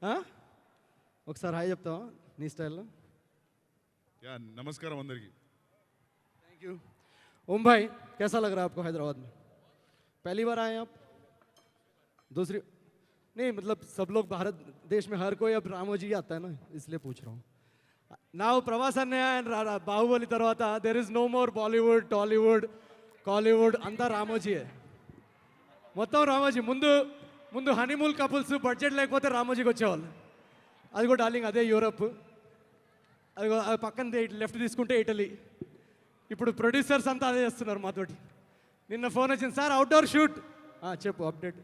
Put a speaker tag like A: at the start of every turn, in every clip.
A: ఒకసారి హాయ్ చెప్తావా నీ స్టైల్లో?
B: या नमस्कार अंदर की।
A: Thank you. ओम भाई, कैसा लग रहा है आपको हैदराबाद में? पहली बार आए हैं आप? दूसरी नहीं, मतलब सब लोग भारत देश में हर कोई अब रामोजी आता है ना, इसलिए पूछ रहा हूँ. Now प्रवास अन्य बाहुबली తర్వాత there is no more Bollywood, Tollywood, Collywood, అంతా రామోజీ. మొత్తం రామోజీ. ముందు హనీమూన్ కపుల్స్ బడ్జెట్ లేకపోతే రామోజీకి వచ్చేవాళ్ళు. అది కూడా డార్లింగ్ అదే యూరప్. అది పక్కన లెఫ్ట్ తీసుకుంటే ఇటలీ. ఇప్పుడు ప్రొడ్యూసర్స్ అంతా అదే చేస్తున్నారు మాతోటి. నిన్న ఫోన్ వచ్చింది, సార్ అవుట్డోర్ షూట్. చెప్పు అప్డేట్.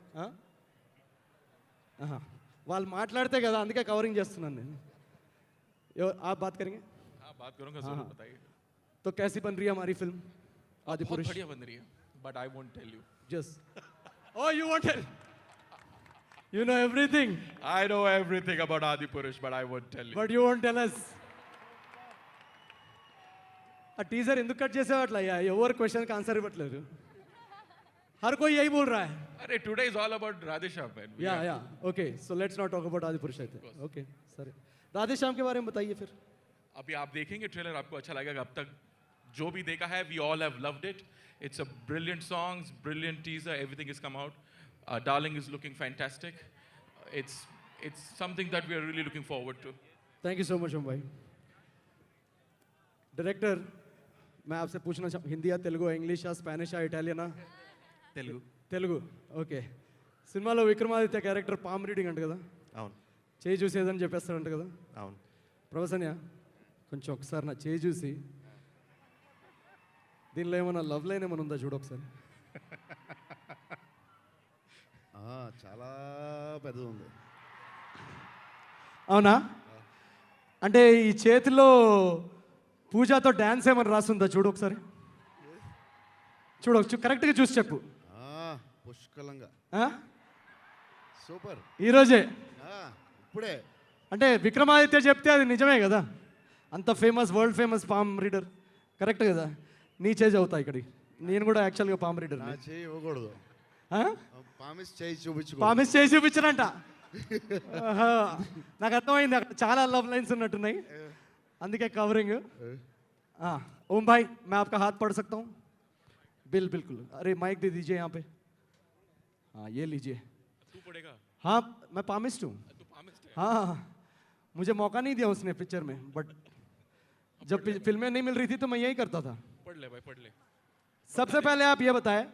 A: వాళ్ళు మాట్లాడితే కదా, అందుకే కవరింగ్ చేస్తున్నాను నేను. आप बात करेंगे?
C: हाँ, बात करूंगा, जरूर बताइए.
A: तो कैसी बन रही है हमारी फिल्म आदि
C: बहुत
A: पुरुष?
C: बढ़िया बन रही है, but I won't tell you.
A: Just oh, you want tell? You know everything.
C: I know everything about Adi Purush, but I won't tell you.
A: But you won't tell us. ఆ టీజర్ ఎందుకు cut చేసావు అట్లా? ఎవరు క్వశ్చన్కి answer ఇవ్వట్లేదు. हर कोई यही बोल रहा है.
C: अरे today is all about Radhesham, man.
A: या okay, so let's not talk about आदि पुरुष. ओके सर, राधेश्याम के बारे में बताइए फिर.
C: अभी आप देखेंगे ट्रेलर, आपको अच्छा लगेगा. अब तक जो भी देखा है, we all have loved it. It's a brilliant songs, brilliant teaser, everything has come out. Darling is looking fantastic. It's something that we are really looking forward to.
A: Thank you so much Om भाई. Director, मैं आपसे पूछना चाहूँ, हिंदी या Telugu, English या Spanish या Italian? Telugu. Okay. సినిమాలో Vikramaditya character palm reading అంట కదా?
D: అవును.
A: చేయి చూసి ఏదని చెప్పేస్తారంట కదా?
D: అవును.
A: ప్రవసన్య, కొంచెం ఒకసారి నా చేయి చూసి దీనిలో ఏమైనా లవ్ లైన్ ఏమైనా ఉందా చూడు ఒకసారి.
D: చాలా పెద్దది ఉంది.
A: అవునా? అంటే ఈ చేతిలో పూజతో డ్యాన్స్ ఏమైనా రాస్తుందా చూడు ఒకసారి. చూడు కరెక్ట్గా చూసి చెప్పు.
D: పుష్కలంగా. సూపర్.
A: ఈరోజే
D: ఇప్పుడే
A: అంటే విక్రమాదిత్య చెప్తే అది నిజమే కదా? అంత famous, world famous palm reader correct కదా? నీ చేజ్ అవుతా ఇక్కడికి. నేను కూడా యాక్చువల్గా పామ్ రీడర్.
D: చేయి ఇవ్వకూడదు. పామిస్ చేయి చూపించు.
A: పామిస్ చేయి చూపించరంట. నాకు అర్థమైంది, అక్కడ చాలా లవ్ లైన్స్ ఉన్నట్టున్నాయి, అందుకే కవరింగ్. ओम भाई, मैं आपका हाथ पढ़ सकता हूँ? बिल्कुल. अरे माइक दे दीजिए यहाँ पे. हाँ, ये लीजिए.
C: तू पढ़ेगा?
A: हाँ, मैं पामिस्ट हूँ.
C: तू पामिस्ट है?
A: हाँ, मुझे मौका नहीं दिया उसने पिक्चर में, बट जब फिल्में नहीं मिल रही थी तो मैं यही करता था.
C: पढ़ ले भाई, पढ़ ले.
A: सबसे पहले आप ये बताएं,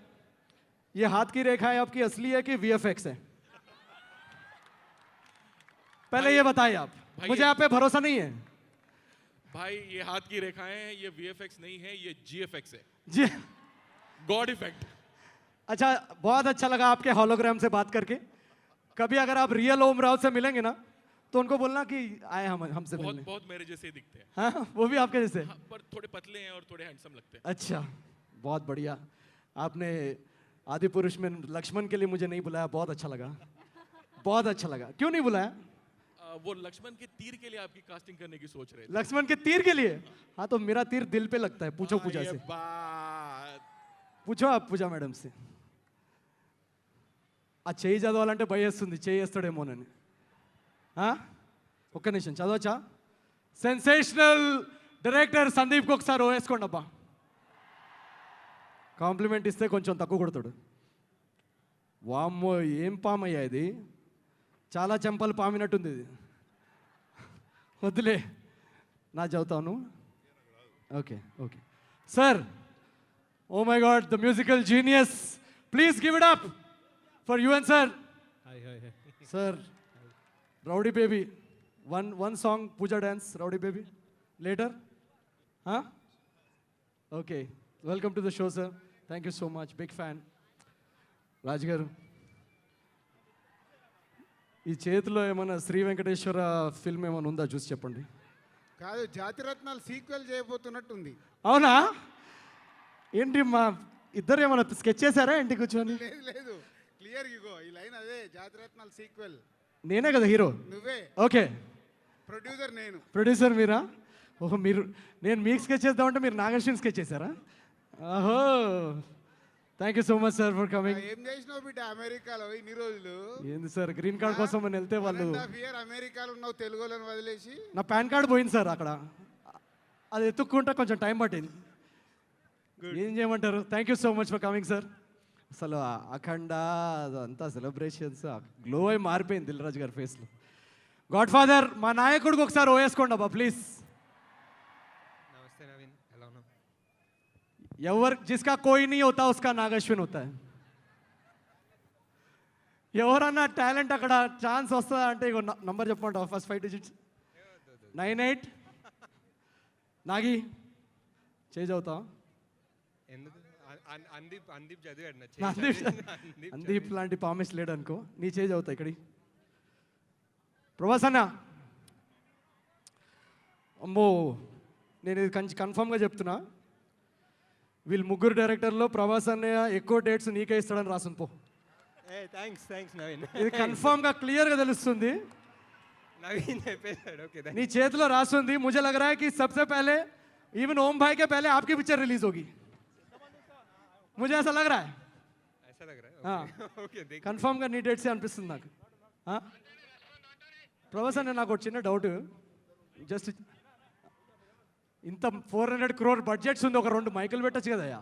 A: ये हाथ की रेखाएं आपकी असली है कि वीएफएक्स है? पहले ये बताएं आप. मुझे आप पे भरोसा नहीं है
C: भाई. ये हाथ की रेखाएं हैं, ये VFX नहीं है, ये GFX है.
A: जी.
C: God effect.
A: अच्छा, बहुत अच्छा लगा आपके हॉलोग्राम से बात करके. कभी अगर आप रियल ओम राव से मिलेंगे ना, तो उनको बोलना कि आए हमसे मिलने.
C: बहुत मेरे जैसे ही दिखते हैं.
A: हाँ, वो भी आपके जैसे.
C: हाँ, पर थोड़े पतले हैं और थोड़े हैंडसम लगते हैं.
A: अच्छा, बहुत बढ़िया. आपने आदि पुरुष में लक्ष्मण के लिए मुझे नहीं बुलाया, बहुत अच्छा लगा. बहुत अच्छा लगा. क्यों नहीं बुलाया?
C: वो लक्ष्मण के तीर के लिए आपकी कास्टिंग करने की सोच रहे थे.
A: लक्ष्मण के तीर के लिए? हाँ, तो मेरा तीर दिल पे लगता है. पूछो पूजा से. पूछो आप पूजा मैडम से. ఆ చేయి చదవాలంటే భయేస్తుంది, చేయేస్తాడేమోనని. ఒక్క నిమిషం చదవచ్చా? సెన్సేషనల్ డైరెక్టర్ సందీప్కి ఒకసారి వేసుకోండి అబ్బా. కాంప్లిమెంట్ ఇస్తే కొంచెం తక్కువ కొడతాడు. వామ్మో, ఏం పామయ్యా ఇది, చాలా చెంపలు పామినట్టుంది ఇది. వద్దులే, నా చదువుతాను. Okay okay sir. Oh my God, the musical genius. Please give it up for you and sir.
E: Hi.
A: Sir, Rowdy Baby. One song, Puja dance, Rowdy Baby. Later? Huh? Okay. Welcome to the show, sir. Thank you so much. Big fan. Raj garu. ఈ చేతిలో ఏమైనా Shri Venkateswara film ఏమైనా ఉందా చూసి చెప్పండి.
F: కాదు, జాతిరత్నాలు sequel చేయబోతున్నట్టుంది.
A: అవునా? ఏంటి మా ఇద్దరు ఏమైనా స్కెచ్ చేశారా ఇంటికి కూర్చొని?
F: లేదు, క్లియర్ ఇగో ఈ లైన్ అదే, జాతిరత్నాలు సీక్వెల్.
A: నేనే కదా హీరో?
F: నువ్వే.
A: ఓకే.
F: ప్రొడ్యూసర్ నేను.
A: ప్రొడ్యూసర్ మీరా? ఓహో, మీరు, నేను మీకు స్కెచ్ చేద్దామంటే మీరు నాగర్షుని స్కెచ్ చేశారా? ఓహో, thank you so much sir for coming.
F: ఏం చేసినావు బిడ్డ అమెరికాలో ఇన్ని రోజులు?
A: ఏంది సార్ గ్రీన్ కార్డ్ కోసం అని వెళ్తే వాళ్ళు
F: 1.5 year అమెరికాలో ఉన్నావు, తెలుగు వాళ్ళని వదిలేసి.
A: నా పాన్ కార్డ్ పోయింది సార్ అక్కడ, అది ఎత్తుక్కుంటే కొంచెం టైం పట్టింది. ఏం చేయమంటారు. Thank you so much for coming sir. అసలు అఖండ అదంతా సెలబ్రేషన్స్ గ్లో అయి మారిపోయింది దిల్ రాజు గారి ఫేస్లో. గాడ్ ఫాదర్ మా నాయకుడికి ఒకసారి ఓవేసుకోండి అబ్బా ప్లీజ్.
E: నమస్తే నవీన్, ఎలా ఉన్నావు?
A: ఎవరు జిస్కా కోయి నీ హోతా ఉస్కా నాగశ్విన్ హోతా హై. ఎవరన్నా టాలెంట్ అక్కడ ఛాన్స్ వస్తుందా అంటే ఇగో నంబర్ చెప్పమంటావు, ఫస్ట్ 5 digits 98. నాగి చేంజ్ అవుతా.
E: ఎందుకు? అందీప్ చదివాడు నా
A: అందీప్ లాంటి పామిస్ లేడు అనుకో, నీ చేంజ్ అవుతా ఇక్కడి. ప్రభాస్ అన్న, అమ్మో నేను ఇది కన్ఫామ్గా చెప్తున్నా, వీళ్ళు ముగ్గురు డైరెక్టర్లో ప్రభాస్ అన్నయ్య ఎక్కువ డేట్స్ నీకే ఇస్తాడని రాసుని పో.
E: థ్యాంక్స్ నవీన్.
A: ఇది కన్ఫామ్గా క్లియర్గా తెలుస్తుంది.
E: నవీన్ చెప్పేశాడు. ఓకే
A: నీ చేతిలో రాసుంది. मुझे लग रहा है कि सबसे पहले इवन ओम भाई के पहले आपकी पिक्चर रिलीज होगी, मुझे ऐसा लग रहा है.
E: ऐसा लग रहा है.
A: हाँ
E: ఓకే దేఖ్.
A: కన్ఫామ్గా నీ డేట్సే అనిపిస్తుంది నాకు. ప్రభాస్ అన్న నాకు ఒక చిన్న డౌట్, జస్ట్ ఇంత 400 crore బడ్జెట్స్ ఉంది, ఒక 2 మైకులు పెట్టచ్చు కదయ్యా,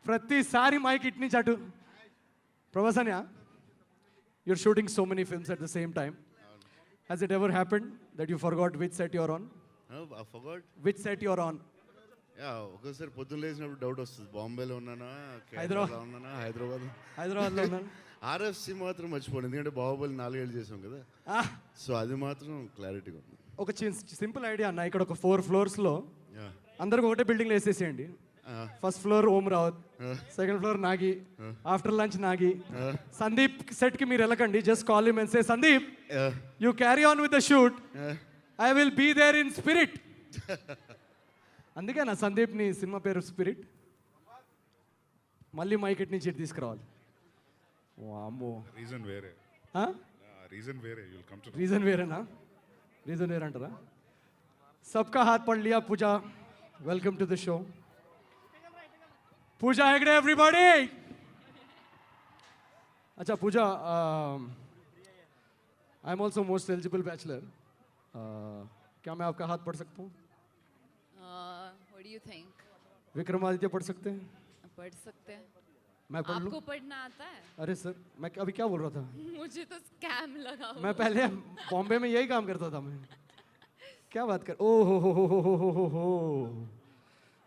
A: ప్రతిసారి మైక్ ఇటు నుంచి అటు. ప్రభాస్ అన్న, you're shooting so many films at the same time. Has it ever happened that you forgot which set you're on?
D: I forgot.
A: Which set you're on?
D: ఒకసారి పొద్దున్న లేచినప్పుడు డౌట్ వస్తుంది, బాంబేలో ఉన్నానా
A: హైదరాబాద్
D: ఉన్నానా
A: హైదరాబాద్లో ఉన్నాను.
D: ఆర్ఎఫ్సి మాత్రం మర్చిపోండి, ఎందుకంటే బాహుబలి 4 ఏళ్ళు చేసాం కదా,
A: Ah,
D: సో అది మాత్రం క్లారిటీగా ఉంది.
A: ఒక సింపుల్ ఐడియా అన్న, ఇక్కడ ఒక 4 floors అందరికి ఒకటే బిల్డింగ్లో వేసేసేయండి. First floor Om Rawat, second floor Nagi, after lunch Nagi. Sandeep set కి మీరు వెళ్ళకండి, just call him and say Sandeep you carry on with the shoot, I will be there in spirit. అందుకే నా సందీప్ ని సినిమా పేరు స్పిరిట్. మళ్ళీ మైకెట్ నుంచి ఇటు తీసుకురావాలి. వామ్మో,
B: రీజన్ వేరే, రీజన్ వేరే, you will come to
A: reason వేరేనా? రీజన్ వేరే అంటారా? సబ్కా హాత్ పడ్ లియా Pooja, welcome to the show. Pooja Hegde everybody. अच्छा Pooja, I am also most eligible bachelor, क्या मैं आपका हाथ पढ़ सकता हूँ?
G: What do you think?
A: Vikramaditya पढ़ सकते हैं?
G: पढ़ सकते हैं.
A: मैं पढ़ लूँ?
G: आपको पढ़ना आता है?
A: अरे सर मैं अभी क्या बोल रहा था,
G: मुझे तो स्कैम लगा हुआ.
A: मैं पहले बॉम्बे में यही काम करता था मैं. क्या बात कर, ओ हो.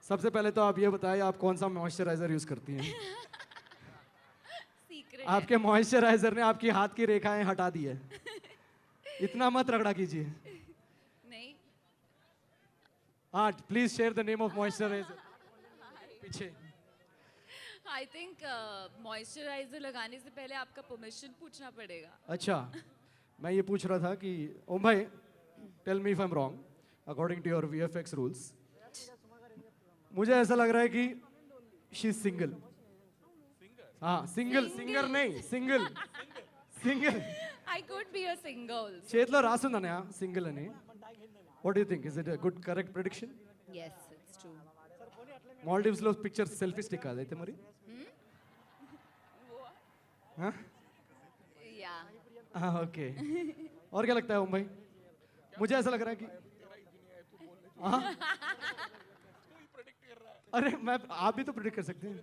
A: सबसे पहले तो आप ये बताइए आप कौन सा मॉइस्चराइजर यूज करती हैं?
G: सीक्रेट.
A: आपके मॉइस्चराइजर ने आपकी हाथ की रेखाएं हटा दी है, इतना मत रगड़ा कीजिए.
G: नहीं.
A: हाँ please share the name of moisturiser. पीछे
G: आई थिंक मॉइस्चराइजर लगाने से पहले आपका परमिशन पूछना पड़ेगा.
A: अच्छा, मैं ये पूछ रहा था कि ओम भाई tell me if I am wrong, according to your VFX rules मुझे ऐसा लग रहा है कि शी इज सिंगल. हाँ सिंगल, सिंगर नहीं single, single.
G: I could be a singer also.
A: చేతిలో రాసుందనే సింగిల్ అని. What you think, is it good correct prediction?
G: Yes, it's true.
A: Maldives లో పిక్చర్ సెల్ఫీ స్టిక్ కాదు అయితే మరి?
G: Yeah.
A: हाँ ओके. और क्या लगता है ओम भाई? मुझे ऐसा लग रहा है कि हाँ? अरे मैं, आप भी तो प्रिडिक्ट कर सकते हैं.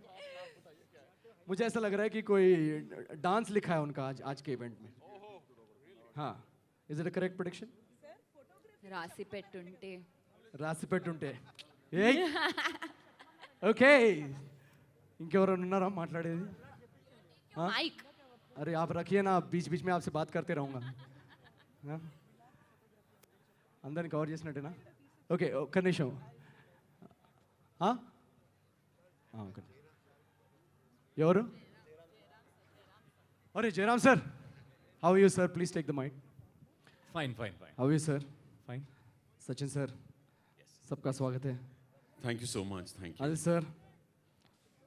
A: मुझे ऐसा लग रहा है कि कोई डांस लिखा है उनका आज के इवेंट में. हाँ, is it a correct prediction?
G: రాసి పెట్టుంటే.
A: రాసి పెట్టుంటే. ఏయ్ ఓకే, ఇంకెవరైనా ఉన్నారా మాట్లాడేది? हाँ?
G: మైక్.
A: अरे आप रखिए ना, बीच बीच में आपसे बात करते रहूँगा. हाँ? అందరిని కవర్ చేసినట్టేనా? ఓకే ఒక్క నిమిషం. ఎవరు? अरे Jairam sir, how are you sir? Please take the mic.
H: Fine.
A: How are you sir?
H: Fine.
A: Sachin sir, सबका स्वागत है.
H: Thank you so much. Thank you.
A: Adil sir,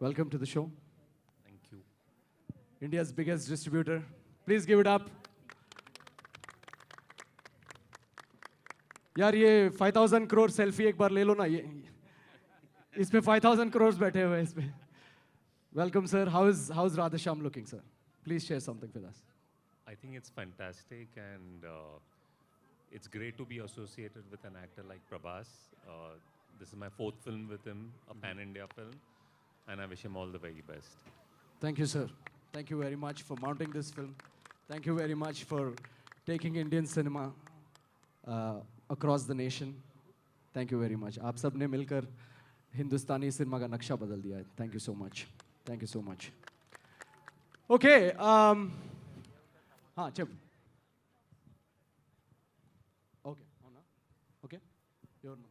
A: welcome to the show.
H: Thank you.
A: India's biggest distributor. Please give it up. यार ये 5,000 crore selfie एक बार ले लो ना, ये इसमें 5,000 crores बैठे हुए हैं इसमें. Welcome, sir. How's Radhesham looking, sir? Please share something with us.
I: I think it's fantastic, and it's great to be associated with an actor like Prabhas. This is my 4th film with him, a pan-India film, and I wish him all the very best.
A: Thank you, sir. Thank you very much for mounting this film. Thank you very much for taking Indian cinema across the nation. Thank you very much. आप सब ने मिलकर हिंदुस्तानी cinema का नक्शा बदल दिया है. Thank you so much. Thank you so much. Okay. हाँ चल. Okay. Okay. Your number.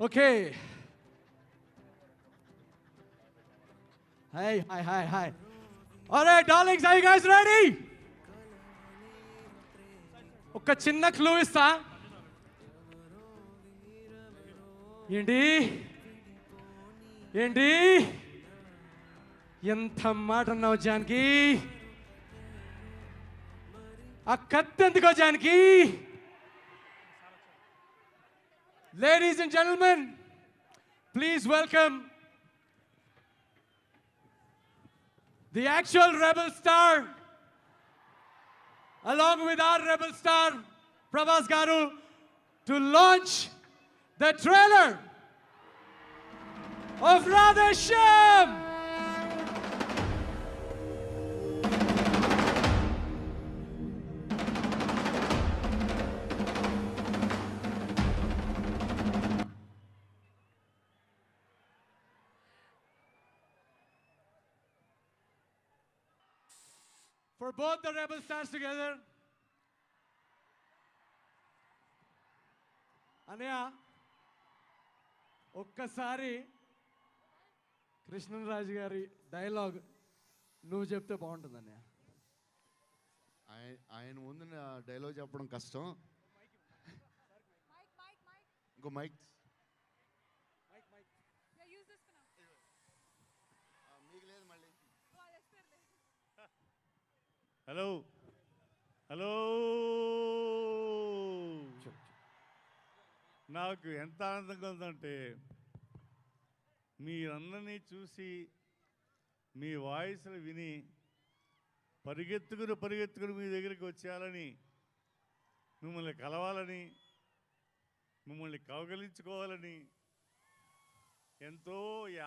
A: Okay. Hi. All right, darlings, are you guys ready? ఒక చిన్న క్లూ ఇస్తా. ఏంటి ఎంత మాట అన్నావు జానకి? ఆ కత్తి ఎందుకో Janaki? Ladies and gentlemen, please welcome the actual rebel star, along with our rebel star, Prabhas Garu, to launch the trailer of Radhesham. For both the rebel stars together. అనయ్య ఒక్కసారి కృష్ణరాజు గారి డైలాగ్ నువ్వు చెప్తే బాగుంటుంది అన్నయ్య.
D: ఆయన ముందు డైలాగ్ చెప్పడం కష్టం. ఇంకో మైక్ మీకు లేదు మళ్ళీ.
F: హలో నాకు ఎంత ఆనందంగా ఉందంటే మీరందరినీ చూసి మీ వాయిస్లు విని పరిగెత్తుకుని మీ దగ్గరికి వచ్చేయాలని, మిమ్మల్ని కలవాలని, మిమ్మల్ని కౌగలించుకోవాలని ఎంతో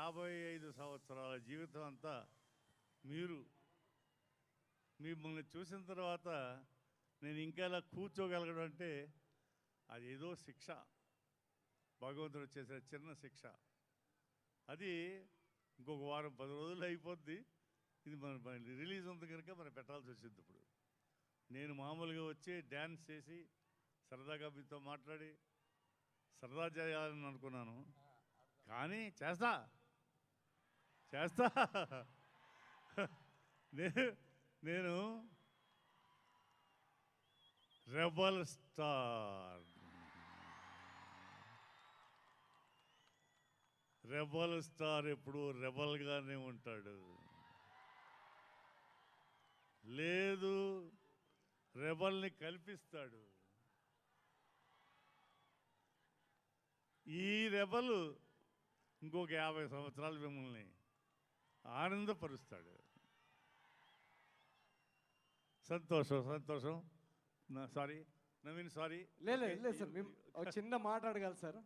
F: 55 సంవత్సరాల జీవితం అంతా మిమ్మల్ని చూసిన తర్వాత నేను ఇంకా ఇలా కూర్చోగలగడం అంటే అదేదో శిక్ష, భగవంతుడు చేసే చిన్న శిక్ష. అది ఇంకొక వారం 10 రోజులు అయిపోద్ది. ఇది మన రిలీజ్ ఉంది కనుక మనం పెట్టాల్సి వచ్చింది. ఇప్పుడు నేను మామూలుగా వచ్చి డ్యాన్స్ చేసి సరదాగా మీతో మాట్లాడి సరదా చేయాలని అనుకున్నాను, కానీ చేస్తా నేను రెబల్ స్టార్ ఎప్పుడు రెబల్గానే ఉంటాడు. లేదు, రెబల్ని కల్పిస్తాడు. ఈ రెబల్ ఇంకొక 50 సంవత్సరాలు మిమ్మల్ని ఆనందపరుస్తాడు. సంతోషం. Sorry Naveen, sorry.
A: లేదు సార్, ఒక చిన్న మాట అడగాలి సార్.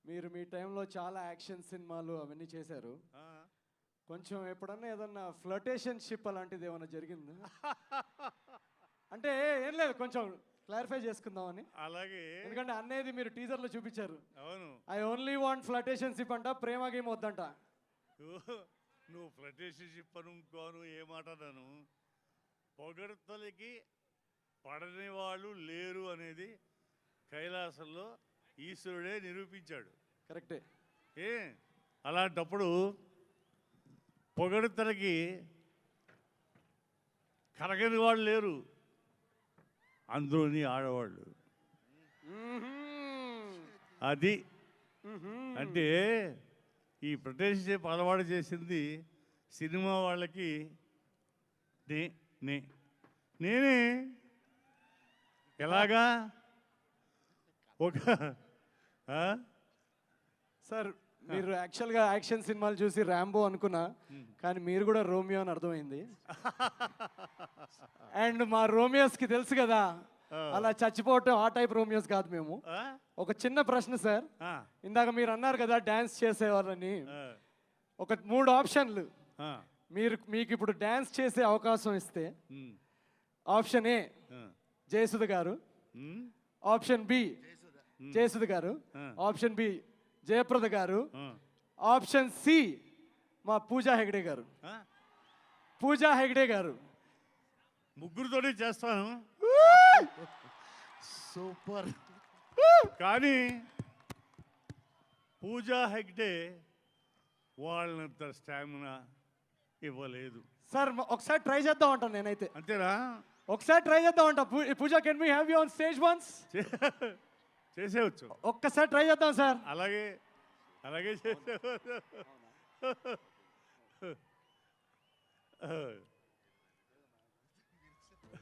A: మీరు మీ టైంలో చాలా యాక్షన్ సినిమాలు అవన్నీ చేశారు. కొంచెం ఎప్పుడన్నా ఏదన్నా ఫ్లర్టేషన్ షిప్ అలాంటిది ఏమైనా జరిగింది? అంటే ఏం లేదు, కొంచెం క్లారిఫై చేసుకుందామని.
F: అలాగే
A: ఎందుకంటే అన్నయ్యది మీరు టీజర్లో చూపించారు.
F: అవును
A: ఐ ఓన్లీ వాంట్ ఫ్లటేషన్షిప్ అంట, ప్రేమ గేమ్ వద్దంట.
F: నువ్వు ఫ్లటేషన్షిప్ అని ఇంకోను ఏ మాట అన్నాను. పొగడ్తలకి పడని వాళ్ళు లేరు అనేది కైలాసంలో ఈశ్వరుడే నిరూపించాడు.
A: కరెక్టే.
F: ఏ అలాంటప్పుడు పొగడ్తలకి కరగని వాళ్ళు లేరు, అందులోని ఆడవాళ్ళు. అది అంటే ఈ ప్రదేశం అలవాటు చేసింది సినిమా వాళ్ళకి నేనే ఎలాగా ఒక
A: సార్ మీరు యాక్చువల్గా యాక్షన్ సినిమాలు చూసి ర్యాంబో అనుకున్నా, కానీ మీరు కూడా రోమియో అని అర్థమైంది. అండ్ మా రోమియోస్కి తెలుసు కదా, అలా చచ్చిపోవటం ఆ టైప్ రోమియోస్ కాదు మేము. ఒక చిన్న ప్రశ్న సార్, ఇందాక మీరు అన్నారు కదా డ్యాన్స్ చేసేవాళ్ళని. ఒక 3 ఆప్షన్లు మీకు ఇప్పుడు డ్యాన్స్ చేసే అవకాశం ఇస్తే, ఆప్షన్ ఏ జయసుధ గారు, ఆప్షన్ బి జయసుధ గారు, ఆప్షన్ బి జయప్రద గారు, ఆప్షన్ సి మా పూజా హెగ్డే గారు. పూజా హెగ్డే గారు
F: ముగ్గురితోనే చేస్తాను.
D: సూపర్.
F: కానీ పూజా హెగ్డే వాళ్ళంత స్టామినా ఇవ్వలేదు.
A: సార్ ఒకసారి ట్రై చేద్దాం అంటాను నేనైతే.
F: అంతేనా?
A: ఒకసారి ట్రై చేద్దాం అంట. Pooja, can we have you on stage once?
F: చేసేవచ్చు.
A: ఒక్కసారి ట్రై చేద్దాం సార్.
F: అలాగే అలాగే చేసేవచ్చు.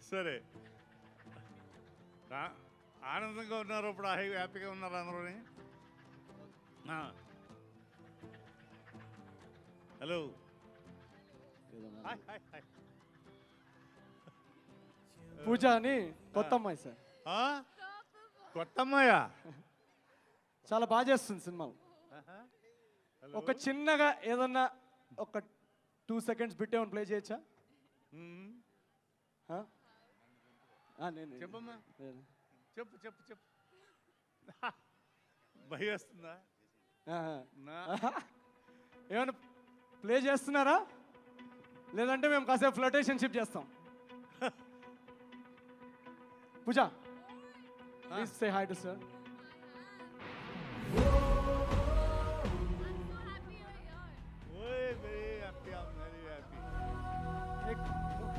F: సరే, ఆనందంగా ఉన్నారు ఇప్పుడు, హ్యాపీగా ఉన్నారు అందరూని. హలో,
A: పూజ అని కొత్త అమ్మాయి సార్.
F: కొత్త అమ్మాయా?
A: చాలా బాగా చేస్తుంది సినిమాలు. ఒక చిన్నగా ఏదన్నా ఒక 2 seconds బిట్ ఏమైనా ప్లే చేయొచ్చా?
F: చెప్పమ్మా, చెప్పు చెప్పు చెప్పు. భయం వస్తుందా?
A: ఏమైనా ప్లే చేస్తున్నారా? లేదంటే మేము కాసేపు ఫ్లటేషన్షిప్ చేస్తాం. Pooja, please say hi to sir.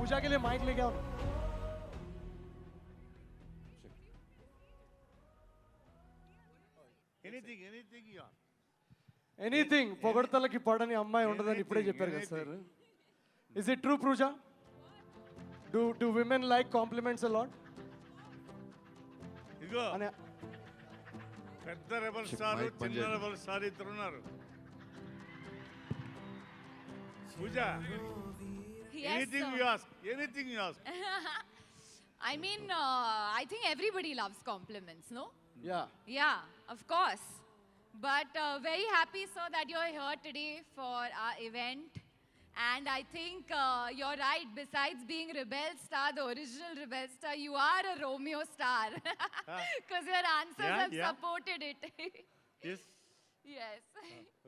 A: Pooja के लिए माइक लेके आओ. ఎనీథింగ్ పొగడతలకి పడని అమ్మాయి ఉండదని ఇప్పుడే చెప్పారు కదా sir. Is it true Pooja? Do women like compliments a lot?
F: ఇదిగో పెద్ద రెబల్ స్టార్, చిన్న రెబల్ స్టార్ ఇద్దరు ఉన్నారు. Pooja, anything you ask, anything you ask.
G: I mean, I think everybody loves compliments, no?
A: Yeah.
G: Yeah, of course. But very happy, sir, that you're here today for our event. And I think you're right. Besides being Rebel Star, the original Rebel Star, you are a Romeo star. Because your answers have supported it.
F: Yes.
G: Yes.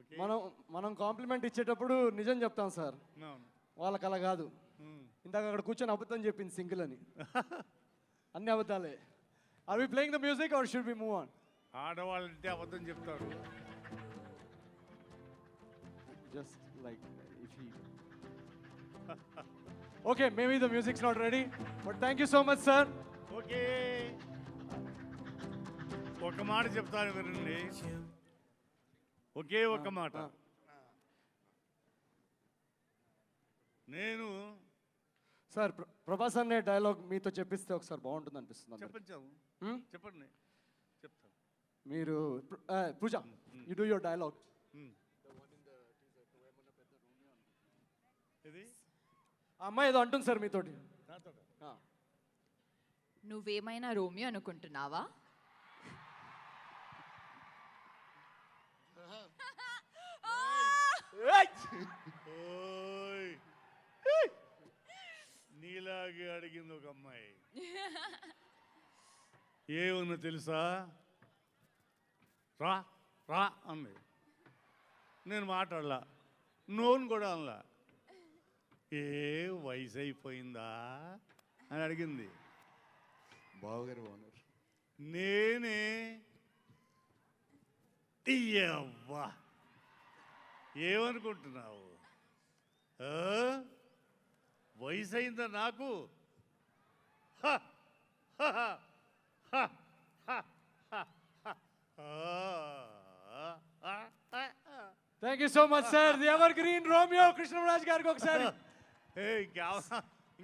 F: Okay.
A: మనం complement ఇచ్చేటప్పుడు నిజం చెప్తాం sir. వాళ్ళకి అలా కాదు. ఇందాక అక్కడ కూర్చొని అబద్ధం చెప్పింది సింగిల్ అని. అన్ని అబద్ధాలే. Are we playing the music or should we move on?
F: ఆడవాళ్ళంటే అబద్ధం చెప్తారు.
A: Just like if he okay, maybe the music's not ready, but thank you so much sir.
F: Okay, ఒక మాట చెప్తాను వినండి. ఒకే ఒక మాట. నేను
A: సార్ ప్రభాస్ అనే డైలాగ్ మీతో చెప్పిస్తే ఒకసారి బాగుంటుంది అనిపిస్తుంది.
F: చెప్పండి, చెప్తాను.
A: మీరు పూజ, యు డూ యువర్ డైలాగ్.
F: ఇది
A: ఆ అమ్మాయి ఏదో అంటుంది సార్ మీతోటి.
G: నువ్వేమైనా రోమియో అనుకుంటున్నావా?
F: నీలాగే అడిగింది ఒక అమ్మాయి. ఏమన్నా తెలుసా, రా రా అంది. నేను మాట్లాడలా, నోను కూడా అనలా. ఏ వయసు అయిపోయిందా అని అడిగింది.
D: బావగారు బాగున్నారు.
F: నేనే అవ్వా ఏమనుకుంటున్నావు, వయసు అయిందా నాకు? హ, హ, హ, హ, హ, హ.
A: Thank you so much sir. The ever green Romeo Krishnaraj గారికి ఒకసారి.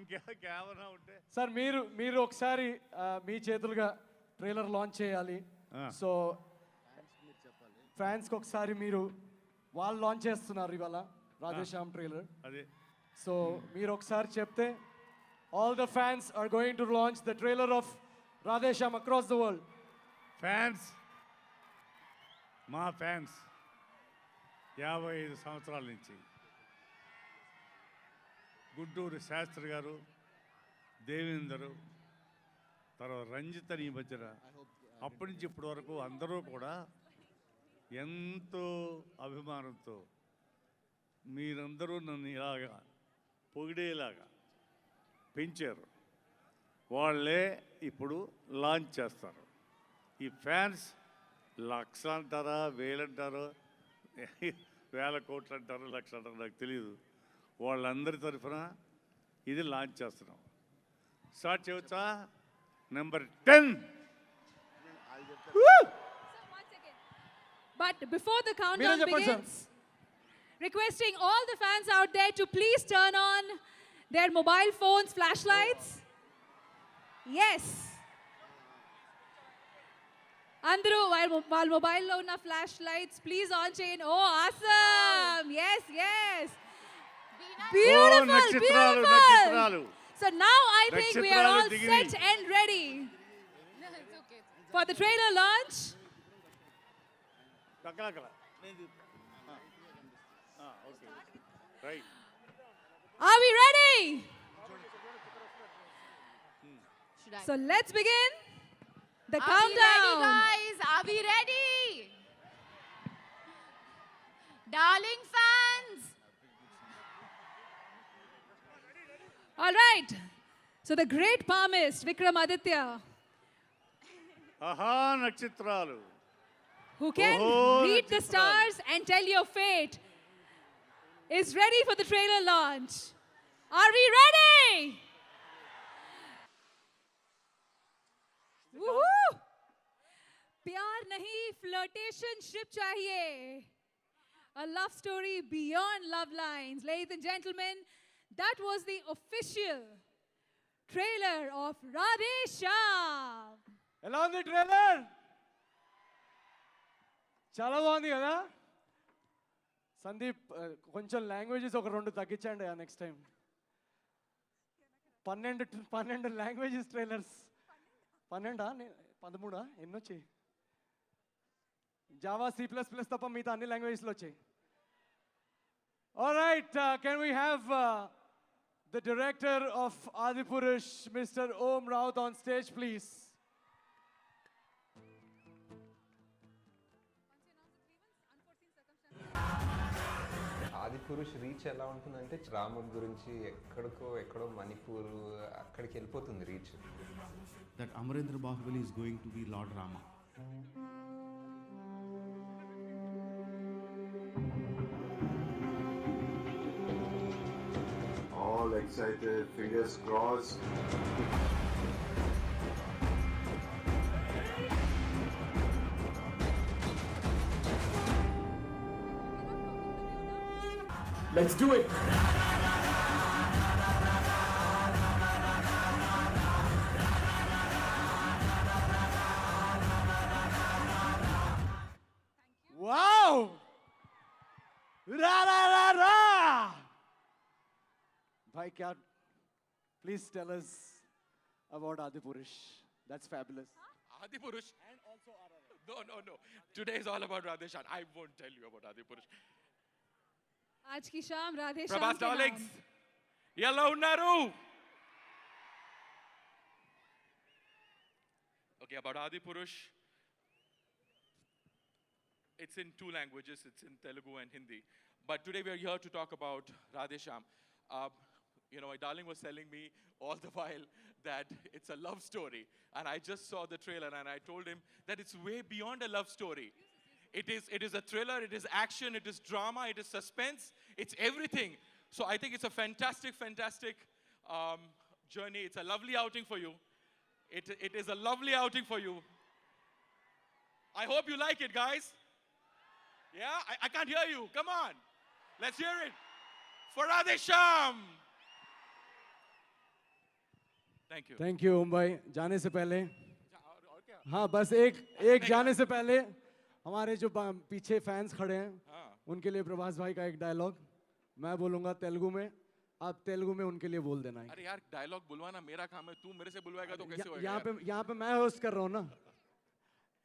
F: ఇంకేమన్నా ఉంటే
A: సార్ మీరు ఒకసారి మీ చేతులుగా ట్రైలర్ లాంచ్ చేయాలి. సో ఫ్యాన్స్కి ఒకసారి మీరు వాళ్ళు లాంచ్ చేస్తున్నారు ఇవాళ రాధేశ్యామ్ ట్రైలర్.
F: అదే
A: సో మీరు ఒకసారి చెప్తే all the fans are going to launch the trailer of Radhe Shyam across the world.
F: Fans, మా ఫ్యాన్స్ 55 సంవత్సరాల నుంచి గుంటూరు శాస్త్రి గారు, దేవేందరు, తర్వాత రంజిత్ అని ఈ మధ్యన, అప్పటి నుంచి ఇప్పటి వరకు అందరూ కూడా ఎంతో అభిమానంతో మీరందరూ నన్ను ఇలాగా పొగిడేలాగా పెంచారు. వాళ్ళే ఇప్పుడు లాంచ్ చేస్తారు. ఈ ఫ్యాన్స్ లక్షలు అంటారా, వేలు అంటారో, వేల కోట్లు అంటారో, లక్షలు అంటారో నాకు తెలియదు. వాళ్ళందరి తరఫున ఇది లాంచ్ చేస్తున్నాం. స్టార్ట్ చేయవచ్చా? Number 10.
J: But before the countdown
A: Meera Japan,
J: begins, requesting all the fans out there to please turn on their mobile phones, flashlights. Yes. Andru, while mobile lo unna flashlights, please on chain. Oh, awesome. Yes, yes. Beautiful,
F: నక్షత్రాలు,
J: beautiful.
F: నక్షత్రాలు.
J: So now I think we are all
F: నక్షత్రాలు దిగినాయి.
J: set and ready for the trailer launch.
F: Okay right.
J: Are we ready?
G: Should I?
J: So let's begin the
G: Are we
J: countdown.
G: ready, guys? Are we ready? Darling fans.
J: All right. So the great palmist Vikramaditya,
F: ఆహా నక్షత్రాలు,
J: who can
F: Oh,
J: read the
F: Nachitra.
J: stars and tell your fate, is ready for the trailer launch. Are we ready? Woohoo! प्यार नहीं, flirtationship चाहिए. A love story beyond love lines. Ladies and gentlemen, that was the official trailer of Radhesham.
A: ఎలా ఉంది trailer? చాలా బాగుంది కదా. సందీప్ కొంచెం languages ఒక 2 తగ్గించండి నెక్స్ట్ టైం. 12 languages trailers. 12 13 ఎన్ని వచ్చాయి? జావా, C++ తప్ప మిగతా అన్ని లాంగ్వేజెస్లో వచ్చాయి. Alright, can we have the director of Adipurush, Mr. Om Raut, on stage, please.
K: Adipurush reach ఎలా ఉంటుందంటే రాముడి గురించి ఎక్కడో మణిపూర్ అక్కడికి వెళ్ళిపోతుంది reach.
L: That Amarendra Bahubali is going to be Lord Rama.
M: All excited, fingers crossed.
A: Let's do it. Wow! Ra ra ra ra! Bhai, kya? Please tell us about Adipurush. That's fabulous.
C: Adipurush. And also No. Today is all about Radheshan. I won't tell you about Adipurush.
J: आज की शाम Radhe Shyam
C: Prabhas
J: के नाम.
C: darlings. Yellow Naru. Okay, about Adi Purush, it's in 2 languages. It's in Telugu and Hindi. But today we are here to talk about Radhesham. You know, my darling was telling me all the while that it's a love story. And I just saw the trailer and I told him that it's way beyond a love story. It is a thriller, it is action, it is drama, it is suspense, it's everything. So I think it's a fantastic, fantastic journey. It's a lovely outing for you. It is a lovely outing for you. I hope you like it, guys. Yeah? I can't hear you. Come on. Let's hear it. For Radhesham. Thank you.
A: Thank you Om भाई. जाने से पहले हाँ बस एक जाने से पहले हमारे जो पीछे फैंस खड़े हैं उनके लिए प्रभास भाई का एक डायलॉग मैं बोलूंगा तेलुगु में, आप तेलुगु में उनके लिए बोल देना है.
C: अरे यार डायलॉग बुलवाना मेरा काम है, तू मेरे से बुलवाएगा तो कैसे होएगा?
A: यहाँ पे मैं होस्ट कर रहा हूँ ना.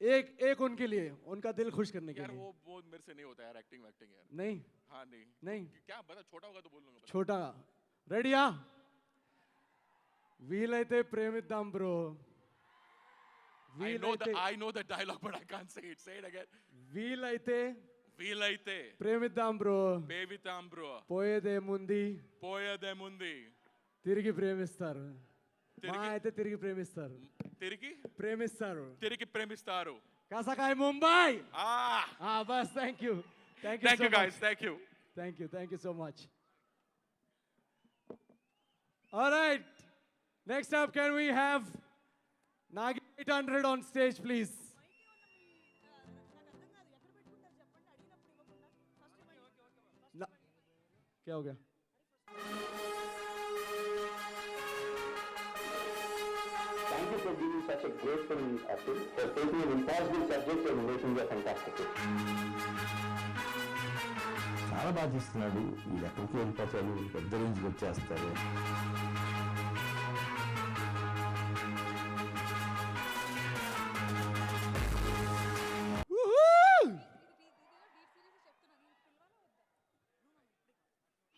A: एक उनके लिए, उनका दिल खुश करने के लिए.
C: यार वो मेरे से नहीं होता यार, एक्टिंग यार.
A: नहीं.
C: हाँ नहीं. क्या बता, छोटा होगा तो बोल लूंगा.
A: छोटा. रेडिया? వీలైతే ప్రేమిద్దాం bro.
C: I know the dialogue but I can't say it. Say it again.
A: వీలైతే
C: ప్రేమిద్దాం
A: బ్రో.
C: పేవితాం బ్రో.
A: పోయేదేముంది తిరిగి ప్రేమిస్తారు. మా అయితే తిరిగి ప్రేమిస్తారు. కాసకాయ ముంబై. బస్ thank you
C: guys, thank you
A: so much. All right, next up can we have Nagi 800 on stage please. क्या हो गया?
N: Thank you for giving such a great film, Atul, for taking an impossible subject and making it fantastic.
O: చాలా బాగా చేస్తున్నాడు. వీళ్ళు ఎక్కడికి వెళ్ళిపోతారు, పెద్ద రేంజ్కి వచ్చేస్తారు.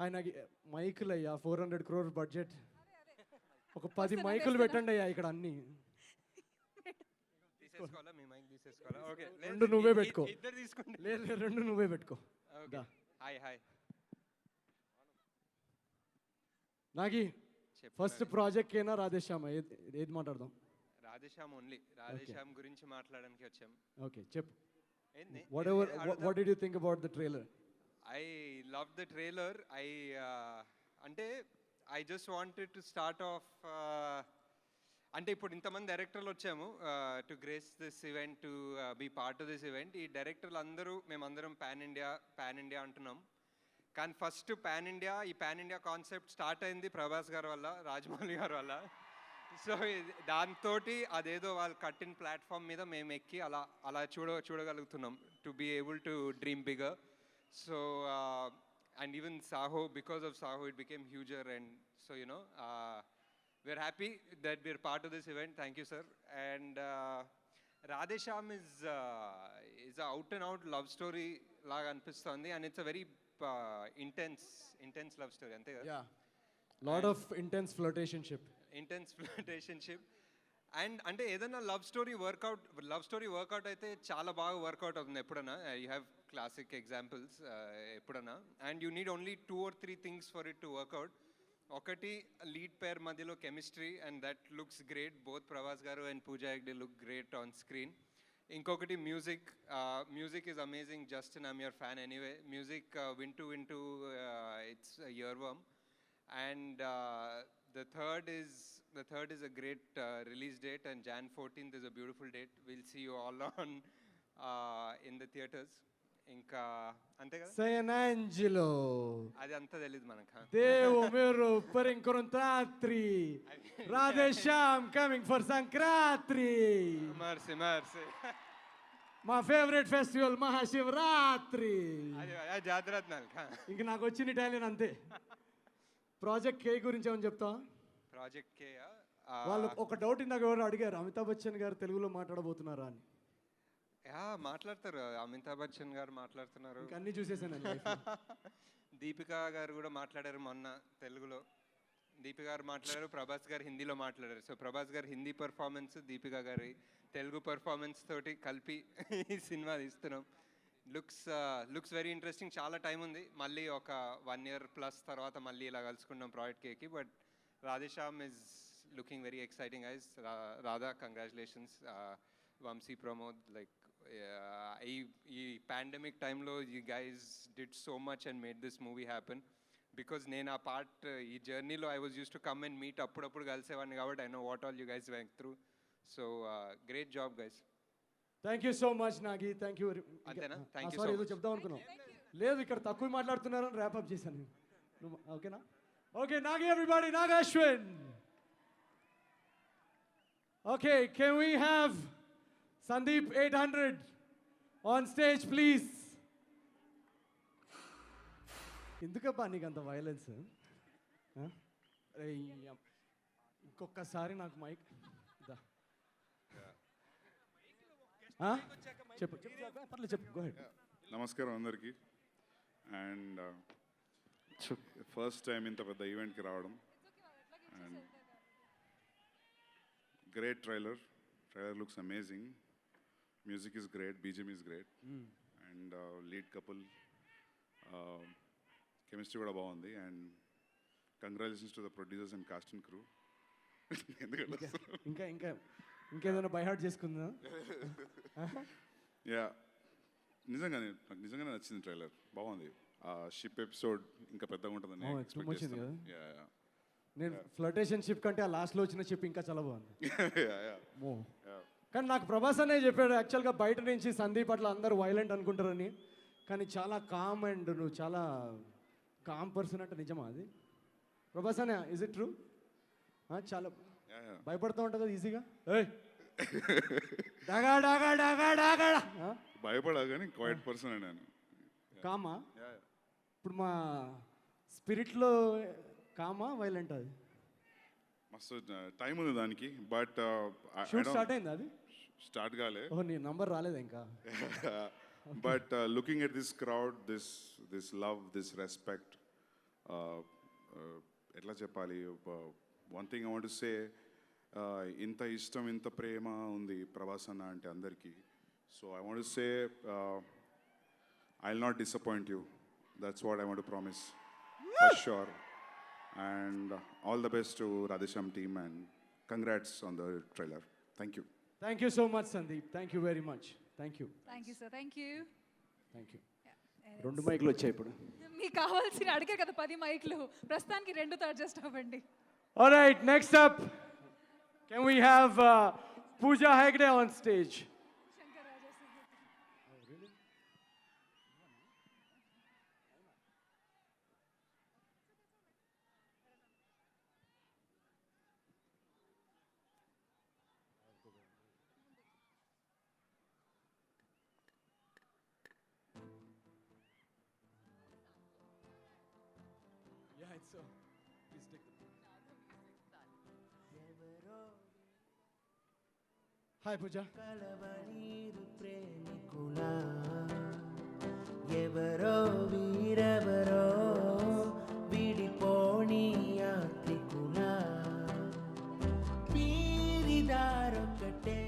A: ఆయనకి మైకులు అయ్యా 400 crore బడ్జెట్. ఒక 10 మైకులు పెట్టండి అయ్యా ఇక్కడ అన్ని. రెండు నువ్వే పెట్టుకో. లేదు రెండు నువ్వే పెట్టుకో.
E: హాయ్
A: నాగి ఫస్ట్ ప్రాజెక్ట్ కేనా రాధేశ్యామ ఏది మాట్లాడదాం?
E: రాధేశ్యామ్ ఓన్లీ. రాధేశ్యామ్ గురించి మాట్లాడడానికి వచ్చాం.
A: ఓకే చెప్పు. What did you think about the trailer?
E: I loved the trailer. I just wanted to start off అంటే ఇప్పుడు ఇంతమంది డైరెక్టర్లు వచ్చాము to grace this event, to be part of this event. ఈ డైరెక్టర్లు అందరూ మేమందరం పాన్ ఇండియా అంటున్నాం. కానీ ఫస్ట్ ఈ పాన్ ఇండియా కాన్సెప్ట్ స్టార్ట్ అయింది ప్రభాస్ గారి వల్ల, రాజమౌళి గారి వల్ల. సో దాంతో అదేదో వాళ్ళు కట్టిన ప్లాట్ఫామ్ మీద మేము ఎక్కి అలా చూడగలుగుతున్నాం. To be able to dream bigger. So and even Saho, because of Saho it became huger, and so we're happy that we're part of this event. Thank you sir. And Radhesham is a out and out love story laga anpistundi, and it's a very intense love story ante kada.
A: Yeah, lot of intense flirtationship
E: and అంటే ఏదైనా love story work out అయితే చాలా బాగా work out అవుతుంది ఎప్పుడైనా. You have classic examples ఎప్పుడైనా. And you need only 2 or 3 things for it to work out. ఒకటి lead pair మధ్యలో chemistry, and that looks great. Both Prabhas garu and Pooja Hegde look great on screen. ఇంకొకటి music is amazing. Justin I'm your fan anyway. Music వింటూ it's earworm. And the third is a great release date, and Jan 14th is a beautiful date. We'll see you all on in the theaters. Inka ante kada
A: San Angelo
E: adi anta telid manaka.
A: Devo mero per incontratri. Radhesham coming for Sankratri.
E: Mercy.
A: My favorite festival Mahashivratri.
E: adi jadrat nalka.
A: ఇంక నాకు వచ్చిన Italian అంతే. Project కే గురించి ఏమని చెప్తా?
E: Project కే
A: వాళ్ళు ఒక doubt ఇందాక ఎవరు అడిగారు, అమితాబ్ బచ్చన్ గారు తెలుగులో మాట్లాడబోతున్నారా అని.
E: మాట్లాడతారు. అమితాబ్ బచ్చన్ గారు మాట్లాడుతున్నారు.
A: అన్ని చూసేసాను.
E: దీపికా గారు కూడా మాట్లాడారు మొన్న తెలుగులో. దీపిక గారు మాట్లాడారు, ప్రభాస్ గారు హిందీలో మాట్లాడారు. సో ప్రభాస్ గారు హిందీ పర్ఫార్మెన్స్, దీపిక గారి తెలుగు పర్ఫార్మెన్స్ తోటి కలిపి ఈ సినిమా తీస్తున్నాం. Looks very interesting. చాలా టైం ఉంది, మళ్ళీ ఒక 1 year ప్లస్ తర్వాత మళ్ళీ ఇలా కలుసుకున్నాం ప్రాజెక్ట్ కేకి. But Radheshyam is looking very exciting eyes. Radha, congratulations. Vamsi, Pramod, like ఈ పాండమిక్ టైంలో you guys did so much and made this movie happen. Because నేను ఆ పార్ట్ ఈ జర్నీలో I was use to come and meet, అప్పుడప్పుడు కలిసేవాడిని కాబట్టి I know what all you guys went through. So great job guys.
A: Thank you so much Nagi. Thank you.
E: అంతేనా? Thank you.
A: Sorry, ఏదో చెప్దాం అనుకున్నాం. లేదు, ఇక్కడ తక్కువ మాట్లాడుతున్నారని ర్యాపప్ చేశాను నేను. ఓకేనా? Okay Nagi, everybody, Nag Ashwin. Okay, can we have Sandeep 800 on stage, please. ఎందుకబ్బా నీకు అంత వైలెన్స్? ఇంకొకసారి నాకు మైక్ చెప్పు. పర్లేదు, చెప్పు. Go head.
B: నమస్కారం అందరికీ. అండ్ ఫస్ట్ టైం ఇంత పెద్ద ఈవెంట్కి రావడం. And great trailer looks amazing. Music is great, BGM is great, and lead couple chemistry kuda baagundi. And congratulations to the producers and cast and crew.
A: ఇంకేదైనా by heart చేసుకుందా?
B: Yeah, నిజంగానే నచ్చింది trailer, బాగుంది. Ship episode ఇంకా పెద్దగా ఉంటుందని expect చేస్తాను.
A: నేను ఫ్లర్టేషన్ ship కంటే ఆ లాస్ట్లో వచ్చిన షిప్ ఇంకా చాలా బాగుంది. కానీ నాకు ప్రభాస్ అనే చెప్పాడు యాక్చువల్గా బయట నుంచి సందీప్ అట్లా అందరూ వైలెంట్ అనుకుంటారని, కానీ చాలా కామ్ అండ్ నువ్వు చాలా కామ్ పర్సన్ అంటే నిజమా అది? ప్రభాస్ అనే, ఇజ్ ఇట్ ట్రూ? చాలా భయపడుతూ ఉంటుంది కదా ఈజీగా.
B: భయపడా కానీ క్వైట్ పర్సన్ నేను.
A: కామా? ఇప్పుడు మా స్పిరిట్లో కామా వైలెంట్? అది
B: మస్తు టైం ఉంది దానికి. బట్
A: షూట్ స్టార్ట్ అయింది? అది
B: స్టార్ట్ కాలే.
A: ఓ, నీ నంబర్ రాలేదు ఇంకా.
B: But looking at this crowd, this love, this respect, ఎట్లా చెప్పాలి? One thing I want to say, ఇంత ఇష్టం, ఇంత ప్రేమ ఉంది ప్రభాస్ అన్న అంటే అందరికీ. So I want to say I will not disappoint you. That's what I want to promise for sure. And all the best to Radhesham team and congrats on the trailer. Thank you.
A: Thank you so much, Sandeep. Thank you very much. Thank you.
J: Thank you, sir. Thank you.
A: Thank you. 2 మైకులు వచ్చాయి ఇప్పుడు.
J: మీకు కావాల్సిన అడిగారు కదా 10 మైకులు, ప్రస్తుతానికి 2తో అడ్జస్ట్ అవ్వండి.
A: All right, next up, can we have Pooja Hegde on stage? Yeah, it's so. Please take the. Hi, Pooja.
P: ఎవరో వీరెవరో విడిపోని యాత్రికుల వీరిదారొకటే.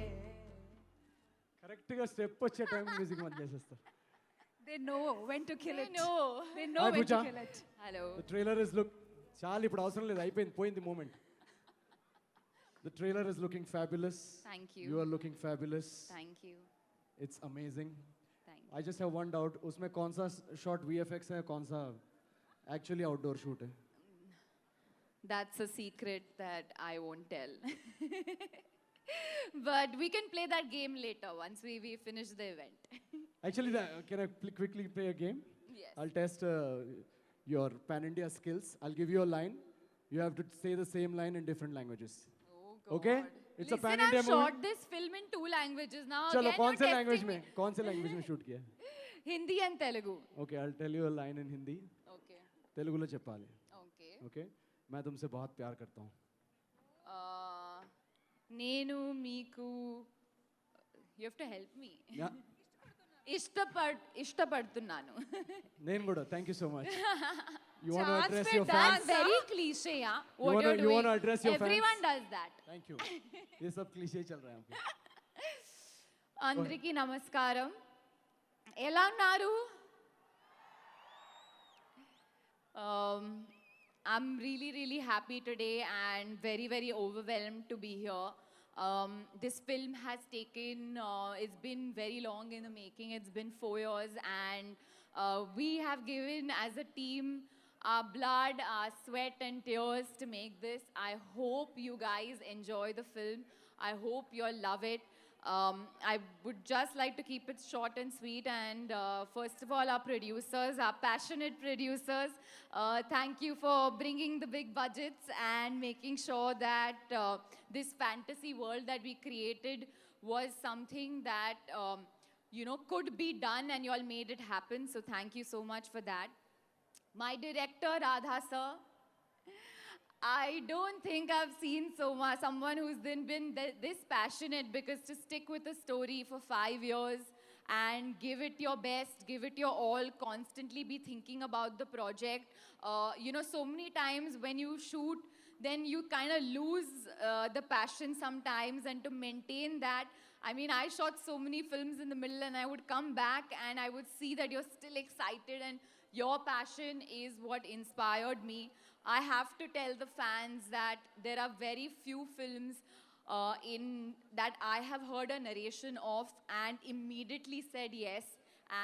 A: కరెక్ట్గా స్టెప్ వచ్చే టైం మ్యూజిక్ మధ్య చేసేస్తారు.
J: They know when to kill it. They
A: Hi,
J: know when
A: Pooja.
J: to kill it.
G: Hello.
A: The trailer is look. చాలా ఇప్పుడు అవసరం లేదు, అయిపోయింది, పోయింది moment. The trailer is looking fabulous.
G: Thank you.
A: You are looking fabulous.
G: Thank you.
A: It's amazing.
G: Thank you.
A: I just have one doubt. उसमें कौन सा shot VFX है, कौन सा actually outdoor shoot है?
G: That's a secret that I won't tell. But we can play that game later once we finish the event.
A: Actually, can I quickly play a game?
G: Yes.
A: I'll test your pan-India skills. I'll give you a line. You have to say the same line in different languages.
G: Oh God.
A: Okay? It's a
G: Listen,
A: pan-India
G: I've
A: movie.
G: shot this film in 2 languages now.
A: चलो,
G: Again,
A: कौन
G: you're
A: से
G: testing
A: language
G: me.
A: में? कौन से language में shoot किया?
G: Hindi and Telugu.
A: Okay, I'll tell you a line in Hindi.
G: Okay.
A: तेलुगुलो చెప్పాలి.
G: Okay.
A: Okay? मैं तुमसे बहुत प्यार करता हूँ.
G: నేను మీకు. You have to help me.
A: Yeah.
G: ఇష్టపడుతున్నాను.
A: నేను కూడా. Thank you so much. You want to
J: Chance
A: address
J: पे
A: your
J: dance,
A: fans?
G: Very cliche, yeah.
A: You
G: What
A: wanna-
G: you're
A: you
G: doing.
A: wanna address your fans?
G: Everyone does that.
A: Thank you. ये सब cliché चल रहा है यहाँ पे.
G: అందరికీ నమస్కారం. ఎలా ఉన్నారు? I'm really, really happy today and very, very overwhelmed to be here. This film has taken, it's been very long in the making. It's been 4 years and we have given as a team our blood, our sweat and tears to make this. I hope you guys enjoy the film. I hope you'll love it. I would just like to keep it short and sweet. And first of all, our producers, our passionate producers, thank you for bringing the big budgets and making sure that this fantasy world that we created was something that, could be done, and you all made it happen. So thank you so much for that. My director, Radha sir, I don't think I've seen someone who's been this passionate, because to stick with a story for 5 years and give it your best, give it your all, constantly be thinking about the project. So many times when you shoot, then you kind of lose the passion sometimes, and to maintain that, I mean, I shot so many films in the middle and I would come back and I would see that you're still excited, and your passion is what inspired me. I have to tell the fans that there are very few films that I have heard a narration of and immediately said yes.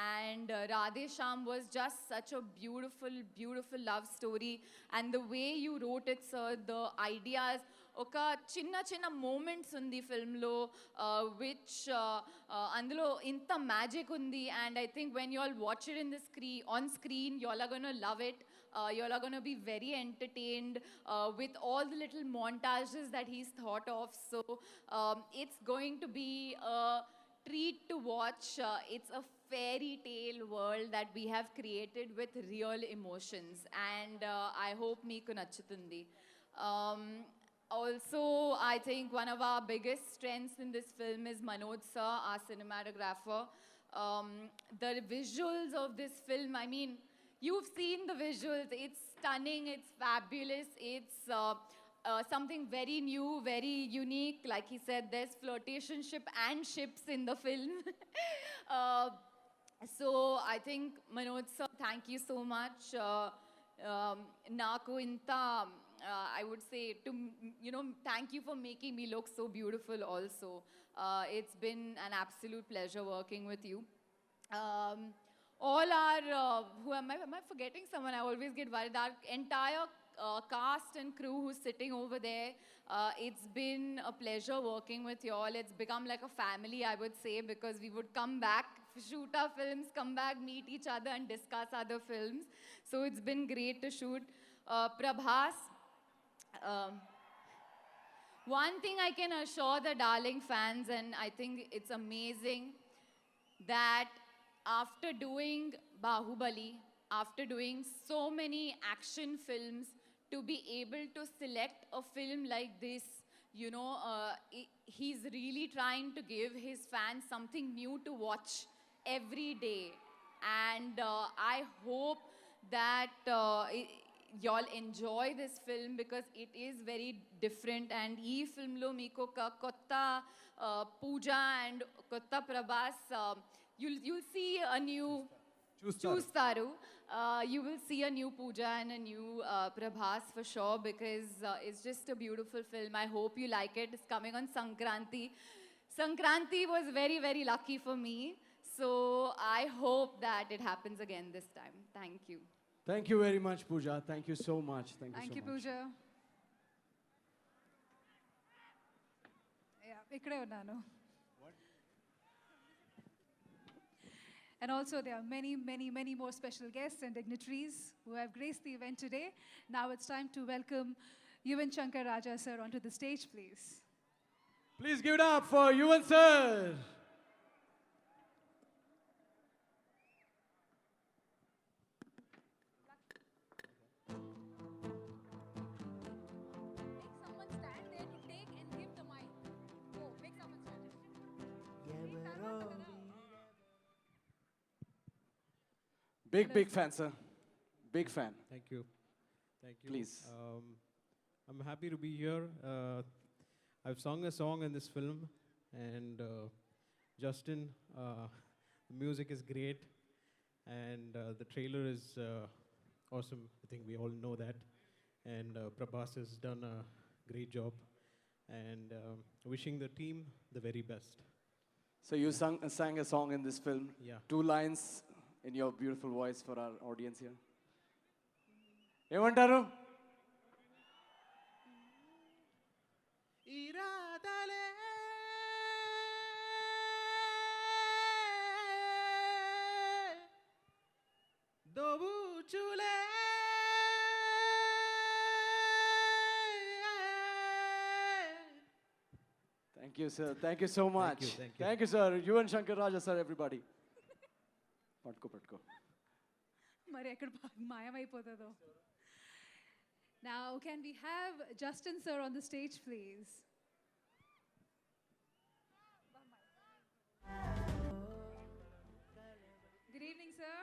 G: And Radhe Shyam was just such a beautiful, beautiful love story. And the way you wrote it, sir, the ideas, ఒక చిన్న చిన్న moments ఉంది ఫిల్మ్లో which అందులో ఇంత magic ఉంది. And I think when you all watch it in the on screen, you all are gonna love it. You all are going to be very entertained with all the little montages that he's thought of. So it's going to be a treat to watch. It's a fairy tale world that we have created with real emotions, and I hope meeku nachutundi. Also, I think one of our biggest strengths in this film is Manoj sir, our cinematographer. The visuals of this film, I mean, you've seen the visuals. It's stunning, it's fabulous, it's something very new, very unique. Like he said, there's flirtationship and ships in the film. So I think, Manoj sir, thank you so much. Naku inta, I would say, thank you for making me look so beautiful also. It's been an absolute pleasure working with you. All our, am I forgetting someone? I always get worried. Our entire cast and crew who's sitting over there, it's been a pleasure working with you all. It's become like a family, I would say, because we would come back, shoot our films, come back, meet each other and discuss other films. So it's been great to shoot. Prabhas, one thing I can assure the Darling fans, and I think it's amazing, that after doing Bahubali, after doing so many action films, to be able to select a film like this, he's really trying to give his fans something new to watch every day. And I hope that y'all enjoy this film, because it is very different. And ee film lo meeko kotta Pooja and kotta Prabhas, you'll see a new Chustaru. You will see a new Pooja and a new Prabhas for sure, because it's just a beautiful film. I hope you like it. It's coming on Sankranti. Sankranti was very, very lucky for me. So I hope that it happens again this time. Thank you.
A: Thank you very much, Pooja. Thank you so much. Thank you so much.
J: Pooja. Yeah, ikkade unnanu. And also, there are many, many, many more special guests and dignitaries who have graced the event today. Now it's time to welcome Yuvan Shankar Raja sir onto the stage, please.
A: Please give it up for Yuvan sir. Big fan, sir. Big fan.
Q: Thank you. Thank you.
A: Please.
Q: I'm happy to be here. I've sung a song in this film, and Justin, the music is great, and the trailer is awesome. I think we all know that. And Prabhas has done a great job, and wishing the team the very best.
A: So you sang a song in this film.
Q: Yeah.
A: 2 lines in your beautiful voice for our audience here. ఏమంటారు?
P: ఇరాదలే దోబుచులే
A: Thank you, sir. Thank you so much.
Q: Thank you.
A: Thank you, sir. Yuvan Shankar Raja, sir, everybody. పట్టుకో.
J: మరి ఎక్కడ మాయమైపోతుందో. Now, can we have Justin sir on the stage, please? Good evening, sir.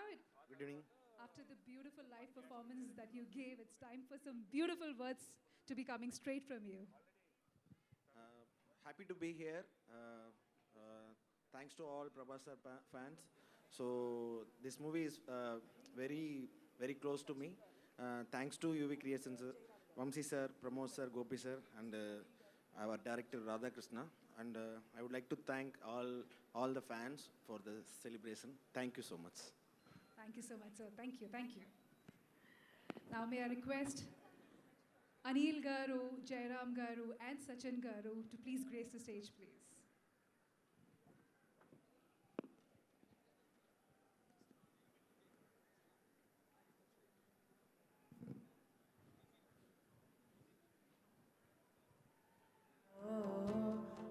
D: Good evening.
J: After the beautiful live performance that you gave, it's time for some beautiful words to be coming straight from you.
L: Happy to be here. Thanks to all Prabhas sir fans. So this movie is very close to me. Thanks to UV Creations, Vamsi sir, Pramod sir, Gopi sir, and our director Radha Krishna. And I would like to thank all the fans for the celebration. Thank you so much.
J: Thank you so much, sir. Thank you. Now may I request Anil Garu, Jairam Garu, and Sachin Garu to please grace the stage, please.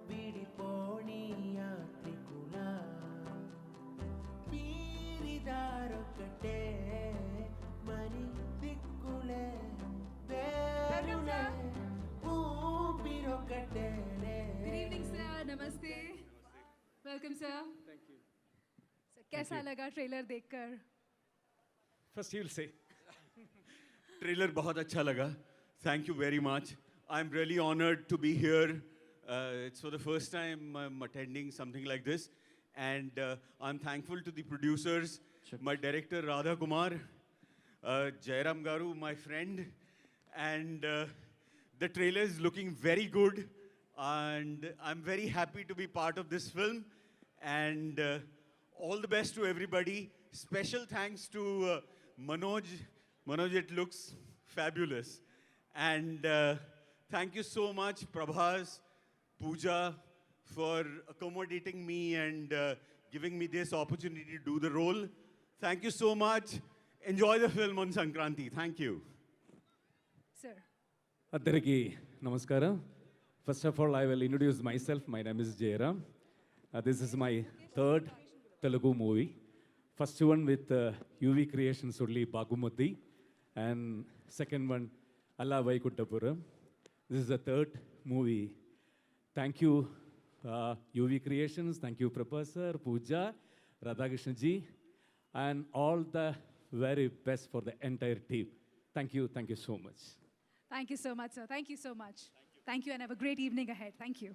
P: విడిపోని యాత్రికుల మీరిదారొక్కటే మరి దిక్కులే వేరులే ఊపిరొక్కటేలే.
J: Good evening, sir. Namaste. Welcome, sir.
R: Thank you.
J: So, कैसा लगा trailer देखकर?
R: First you'll say. Trailer बहुत अच्छा लगा. Thank you very much. I'm really honored to be here. It's for the first time I'm attending something like this. And I'm thankful to the producers, my director Radha Kumar, Jairam Garu, my friend. And the trailer is looking very good. And I'm very happy to be part of this film. And all the best to everybody. Special thanks to Manoj. Manoj, it looks fabulous. And thank you so much, Prabhas, Pooja, for accommodating me and giving me this opportunity to do the role. Thank you so much. Enjoy the film on Sankranti. Thank you.
J: Sir.
H: అందరికీ నమస్కారం. First of all, I will introduce myself. My name is Jairam. This is my third Telugu movie. First one with UV Creations only Bagumati, and second one Allah Vaikuttapuram. This is the third movie. Thank you, UV Creations. Thank you, Professor, Pooja, Radhakrishna ji, and all the very best for the entire team. Thank you so much.
J: Thank you so much, sir. Thank you so much. Thank you, and have a great evening ahead. Thank you.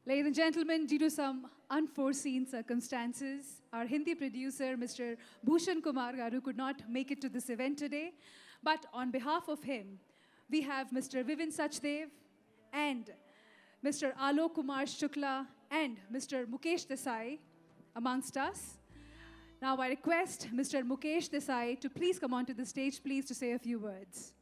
J: Ladies and gentlemen, due to some unforeseen circumstances, our Hindi producer, Mr. Bhushan Kumar Garu, could not make it to this event today. But on behalf of him, we have Mr. Vivin Sachdev and Mr. Alok Kumar Shukla and Mr. Mukesh Desai amongst us. Now I request Mr. Mukesh Desai to please come onto the stage, please, to say a few words.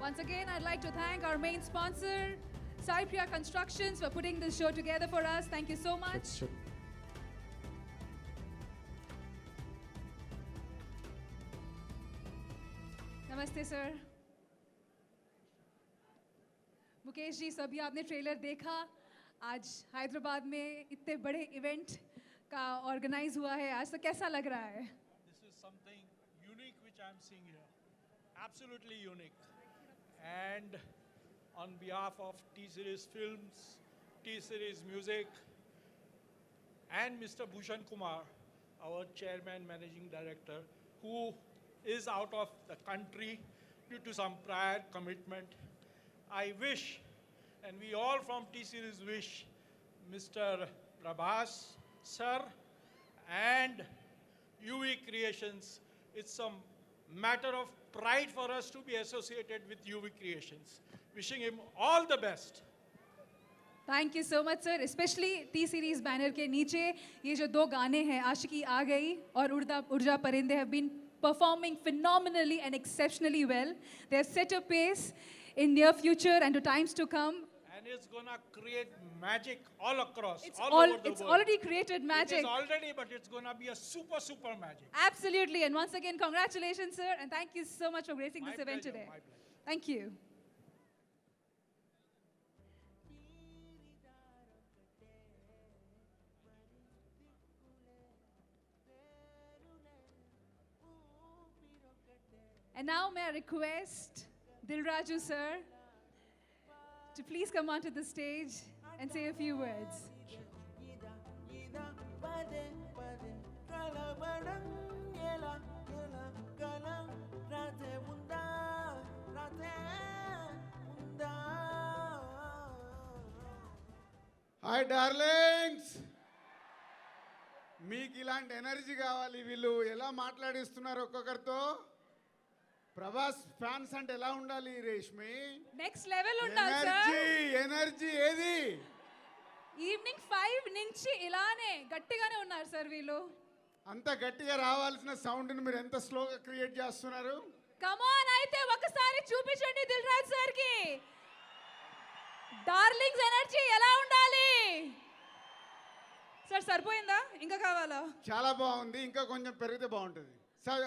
J: Once again, I'd like to thank our main sponsor, Sai Priya Constructions, for putting this show together for us. Thank you so much. Namaste, sir. Mukesh ji, सभी आपने trailer देखा. आज हैदराबाद में इतने बड़े event का organise हुआ है. आज तो कैसा लग रहा है?
S: This is something unique which I'm seeing here. Absolutely unique. And on behalf of T-Series Films, T-Series Music, and Mr. Bhushan Kumar, our chairman, managing director, who is out of the country due to some prior commitment, I wish, and we all from T-Series wish, Mr. Prabhas, sir, and UV Creations, it's a matter of pride for us to be associated with UV Creations. Wishing him all the best.
J: Thank you so much, sir. Especially T-Series banner के नीचे ये जो दो गाने हैं, आशिकी आ गई और उड़जा परिंदे, have been performing phenomenally and exceptionally well. They have set a pace in near future and to times to come.
S: And it's gonna create magic all across,
J: It's
S: all over the
J: it's
S: world.
J: already created magic.
S: It is already, but it's gonna be a super, super magic.
J: Absolutely. And once again, congratulations, sir. And thank you so much for gracing
S: My
J: this event
S: pleasure,
J: today.
S: my pleasure.
J: Thank you. And now may I request Dilraju sir to please come onto the stage and say a few words.
T: Hi darlings, మీకు ఇలాంటి energy కావాలి. వీళ్ళు ఎలా మాట్లాడిస్తున్నారు ఒక్కొక్కరితో. Prabhas fans అంటే ఎలా ఉండాలి Reshmi?
J: Next level ఉండాలి sir.
T: Energy energy ఏది?
J: ఈవినింగ్ 5 నుంచి ఇలానే గట్టిగానే ఉన్నారు సార్ వీళ్ళు.
T: అంత గట్టిగా రావాల్సిన సౌండ్ని మీరు ఎంత స్లోగా క్రియేట్ చేస్తున్నారు?
J: కమ్ ఆన్, అయితే ఒకసారి చూపించండి దిల్ రాజు సార్ కి డార్లింగ్స్ ఎనర్జీ ఎలా ఉండాలి. సార్ సరిపోయిందా, ఇంకా కావాలా?
T: చాలా బాగుంది, ఇంకా కొంచెం పెరిగితే బాగుంటుంది. సార్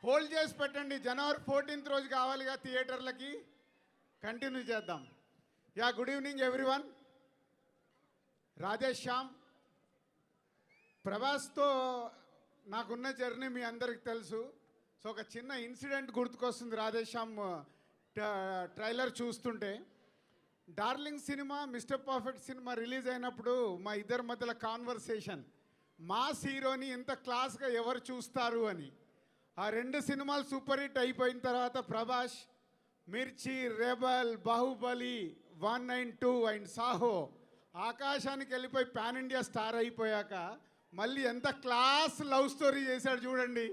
T: హోల్డ్ చేసి పెట్టండి. జనవరి 14th రోజు కావాలిగా థియేటర్లకి. కంటిన్యూ చేద్దాం. Yeah, good evening everyone. Radhe Shyam, ప్రభాస్తో నాకున్న జర్నీ మీ అందరికి తెలుసు. సో ఒక చిన్న ఇన్సిడెంట్ గుర్తుకొస్తుంది రాధేష్ శ్యామ్ ట్రైలర్ చూస్తుంటే. Darling cinema, mister perfect cinema release అయినప్పుడు మా ఇద్దరి మధ్యలో కాన్వర్సేషన్, మాస్ హీరోని ఇంత క్లాస్గా ఎవరు చూస్తారు అని. ఆ రెండు సినిమాలు సూపర్ హిట్ అయిపోయిన తర్వాత ప్రభాస్ మిర్చి, rebel, Baahubali 1 and 2 and Saaho ఆకాశానికి వెళ్ళిపోయి పాన్ ఇండియా స్టార్ అయిపోయాక మళ్ళీ ఎంత క్లాస్ లవ్ స్టోరీ చేశాడు చూడండి.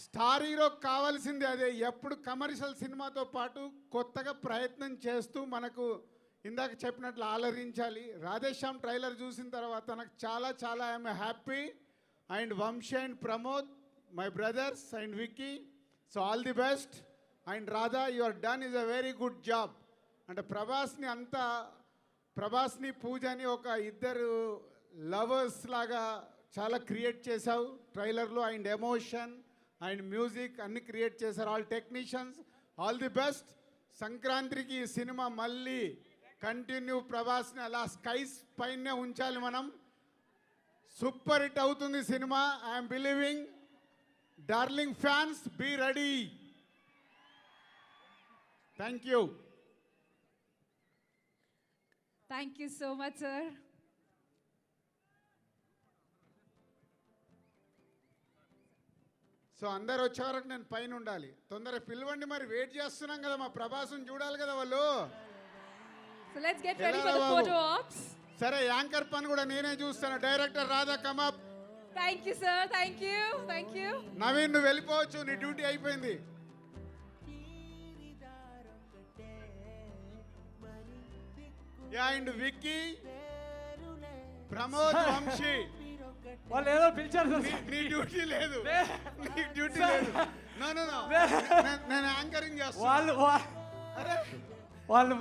T: స్టార్ హీరోకి కావాల్సింది అదే. ఎప్పుడు కమర్షియల్ సినిమాతో పాటు కొత్తగా ప్రయత్నం చేస్తూ మనకు ఇందాక చెప్పినట్లు ఆలరించాలి. రాధేశ్యామ్ ట్రైలర్ చూసిన తర్వాత నాకు చాలా చాలా I'm happy. And Vamsi and Pramod, my brothers and Vicky, so all the best. And Radha, your done is a very good job. అంటే ప్రభాస్ని పూజని ఒక ఇద్దరు లవర్స్ లాగా చాలా క్రియేట్ చేశావు ట్రైలర్లో. అండ్ ఎమోషన్ అండ్ మ్యూజిక్ అన్ని క్రియేట్ చేశారు. All technicians, all the best. సంక్రాంతికి ఈ సినిమా మళ్ళీ కంటిన్యూ ప్రభాస్ని అలా స్కైస్ పైనే ఉంచాలి మనం. సూపర్ హిట్ అవుతుంది సినిమా. I'm believing. Darling fans, be ready. Thank you.
J: Thank you so much sir.
T: So అందరు వచ్చే వరకు నేను పైన ఉండాలి. తొందరగా పిలవండి, మరి వెయిట్ చేస్తున్నాం కదా, మా ప్రభాస్ని చూడాలి కదా వాళ్ళు.
J: So let's get ready for the photo ops.
T: సరే, యాంకర్ పని కూడా నేనే చూస్తాను. Director Radha, come up.
J: Thank you sir, thank you, thank you.
T: Naveen, నువ్వు వెళ్ళిపోవచ్చు, నీ డ్యూటీ అయిపోయింది. యా, అండ్ విక్కీ, ప్రమోద్, వంశీ,
A: వాళ్ళు ఏదో పిలిచారు సార్.
T: నీ డ్యూటీ లేదు, నీ డ్యూటీ లేదు. నో నో నో నేను యాంకరింగ్ చేస్తాను
A: వాళ్ళు వాళ్ళు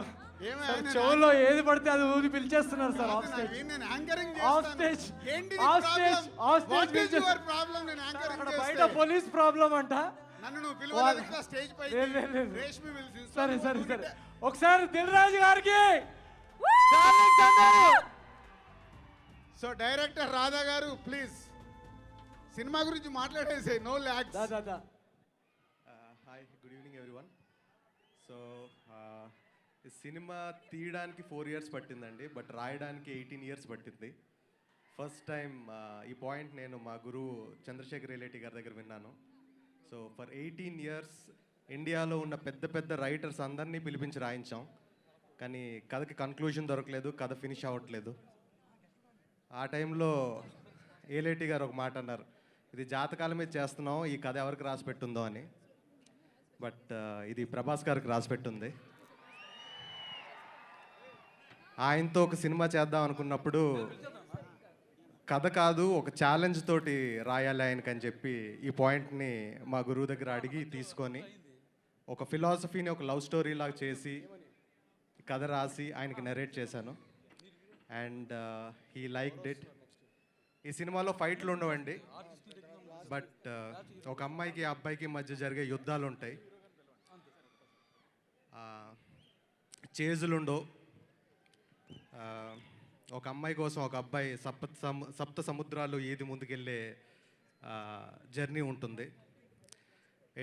A: సార్ చెవుల్లో ఏది పడితే అది ఊది పిలిచేస్తున్నారు సార్ ఆఫ్ స్టేజ్
T: నేను యాంకరింగ్
A: ఆఫ్ స్టేజ్
T: ఏంటి
A: of stage of
T: what
A: stage
T: is your problem నేను యాంకరింగ్
A: అక్కడ బయట పోలీస్ ప్రాబ్లం అంట
T: నన్ను నువ్వు పిలవలేదు కదా స్టేజ్ పై
A: లేదు.
T: రేష్మి విల్
A: సరే ఒకసారి దిల్ రాజు గారికి టాలెంట్ అన్నారు.
T: సో డైరెక్టర్ రాధా గారు ప్లీజ్ సినిమా గురించి మాట్లాడేసే no lags
U: hi good evening everyone so ఈ సినిమా తీయడానికి 4 years పట్టిందండి బట్ రాయడానికి 18 years పట్టింది ఫస్ట్ టైం ఈ పాయింట్ నేను మా గురువు చంద్రశేఖర్ రేలేటి గారి దగ్గర విన్నాను సో ఫర్ 18 years ఇండియాలో ఉన్న పెద్ద రైటర్స్ అందరినీ పిలిపించి రాయించాం కానీ కథకి కన్క్లూజన్ దొరకలేదు కథ ఫినిష్ అవ్వట్లేదు ఆ టైంలో ఏలేటి గారు ఒక మాట అన్నారు ఇది జాతకాల మీద చేస్తున్నాం ఈ కథ ఎవరికి రాసి పెట్టుందో అని బట్ ఇది ప్రభాస్ గారికి రాసి పెట్టుంది ఆయనతో ఒక సినిమా చేద్దాం అనుకున్నప్పుడు కథ కాదు ఒక ఛాలెంజ్ తోటి రాయాలి ఆయనకని చెప్పి ఈ పాయింట్ని మా గురువు దగ్గర అడిగి తీసుకొని ఒక ఫిలాసఫీని ఒక లవ్ స్టోరీ లాగా చేసి కథ రాసి ఆయనకి నరేట్ చేశాను అండ్ హీ లైక్డ్ ఇట్ ఈ సినిమాలో ఫైట్లు ఉండవండి బట్ ఒక అమ్మాయికి అబ్బాయికి మధ్య జరిగే యుద్ధాలు ఉంటాయి చేజులు ఉండవు ఒక అమ్మాయి కోసం ఒక అబ్బాయి సప్త సముద్రాలు ఏది ముందుకెళ్ళే జర్నీ ఉంటుంది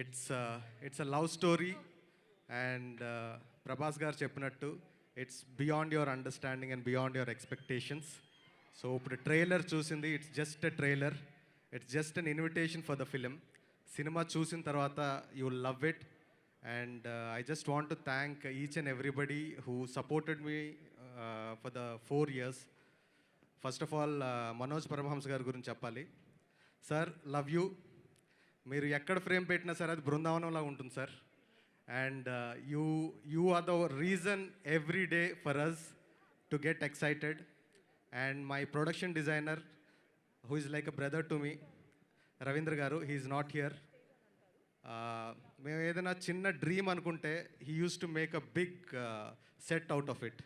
U: it's a love story and Prabhas garu చెప్పినట్టు it's beyond your understanding and beyond your expectations so ఇప్పుడు ట్రైలర్ చూసింది it's just a trailer it's just an invitation for the film సినిమా చూసిన తర్వాత you will love it and I just want to thank each and everybody who supported me for the 4 years first of all Manoj Paramahamsa గారి గురించి చెప్పాలి sir love you మీరు ఎక్కడ frame పెట్టినా sir అది బృందావనంలా ఉంటుంది sir and you are the reason every day for us to get excited and my production designer who is like a brother to me Ravindra garu he is not here మేము ఏదైనా చిన్న dream అనుకుంటే he uses to make a big set out of it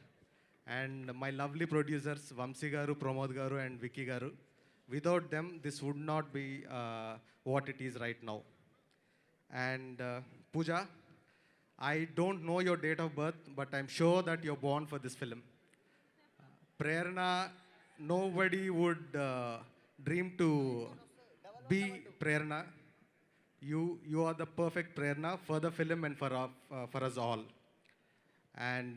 U: and my lovely producers Vamsi garu Pramod గారు and Vicky గారు without them this would not be what it is right now and Pooja I don't know your date of birth but I'm sure that you're born for this film Prerna nobody would dream to be Prerna you are the perfect Prerna for the film and for us all and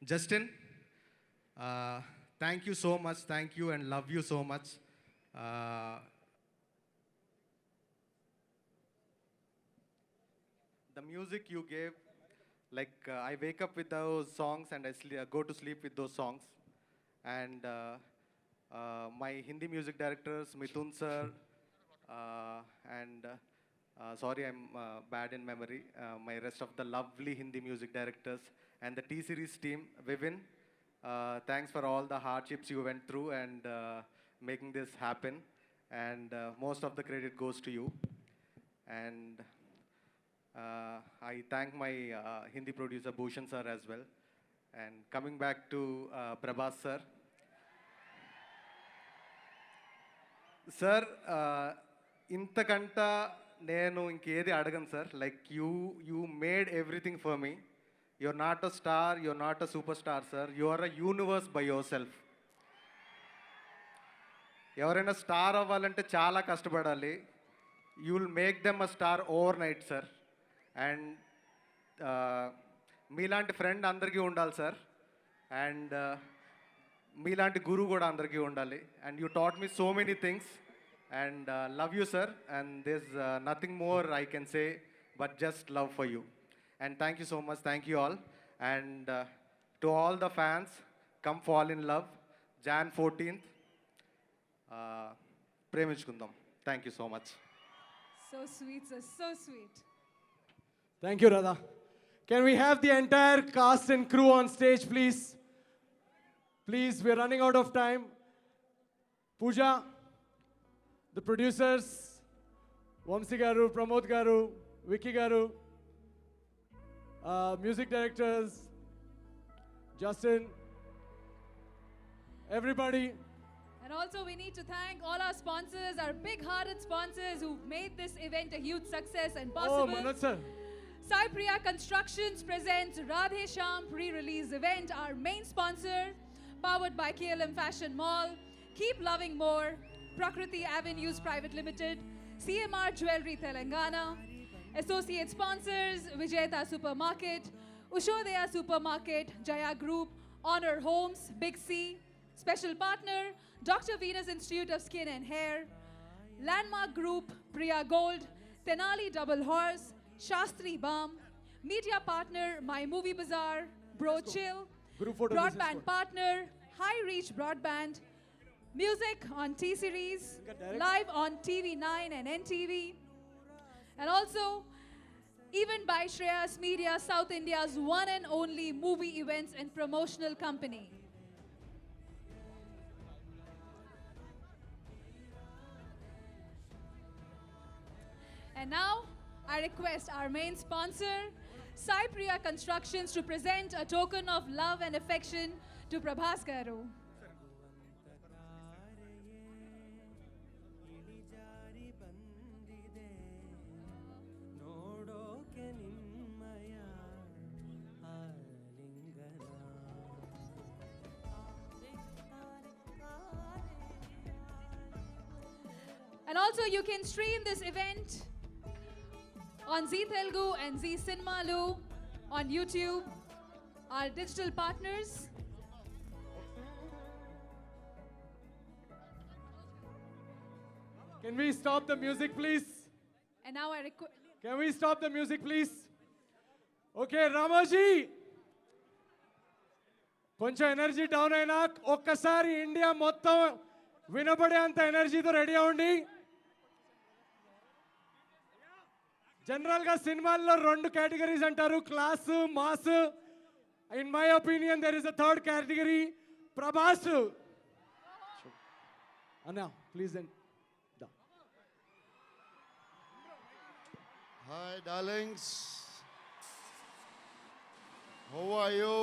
U: Justin thank you so much, thank you and love you so much. The music you gave, like I wake up with those songs and I go to sleep with those songs. And my Hindi music directors, Mithun sir, and sorry I'm bad in memory, my rest of the lovely Hindi music directors and the T-Series team, Vivin. Thanks for all the hardships you went through and making this happen and most of the credit goes to you and I thank my Hindi producer Bhushan sir as well and coming back to Prabhas sir intakanta nenu inkedi adaganu sir like you made everything for me. You're not a star, you're not a superstar, sir. You are a universe by yourself. ఎవరైనా star అవ్వాలంటే చాలా కష్టపడాలి you will make them a star overnight sir and మీలాంటి friend అందరికీ ఉండాలి sir and మీలాంటి గురువు కూడా అందరికీ ఉండాలి and you taught me so many things and love you sir and this nothing more I can say but just love for you and thank you so much, thank you all and to all the fans come fall in love Jan 14th Preminchukundam thank you so much
J: so sweet sir so sweet
A: thank you Radha can we have the entire cast and crew on stage please we're running out of time Pooja the producers Vamsi garu, Pramod గారు, విక్కీ గారు, music directors, Justin, everybody.
J: And also we need to thank all our sponsors, our big-hearted sponsors who've made this event a huge success and possible.
A: Oh, Manoj sir.
J: Sai Priya Constructions presents Radhe Sham pre-release event, our main sponsor, powered by KLM Fashion Mall, Keep Loving More, Prakriti Avenues Private Limited, CMR Jewelry Telangana, associate sponsors Vijayata Supermarket, Ushodaya Supermarket, Jaya Group, Honor Homes, Big C, special partner Dr. Venus Institute of Skin and Hair, Landmark Group, Priya Gold, Tenali Double Horse, Shastri Balm, media partner My Movie Bazaar, Bro Chill,
A: Group photo
J: broadband partner High Reach Broadband, music on T-Series, live on TV9 and NTV, and also event by Shreyas Media, South India's one and only movie events and promotional company. And now, I request our main sponsor, Sai Priya Constructions, to present a token of love and affection to Prabhas Garu. And also you can stream this event on Zee Telugu and Zee Cinemalu on YouTube, our digital partners.
A: Can we stop the music, please?
J: And now I request.
A: Can we stop the music, please? Okay, Ramaji. కొంచెం energy down అయినా ఒక్కసారి India మొత్తం వినపడే అంత ఎనర్జీతో ready అవ్వండి. జనరల్గా సినిమాల్లో రెండు కేటగిరీస్ అంటారు, class, mass. In my opinion there is a third category, Prabhas. అన్నా please and
D: Hi, darlings. How are you?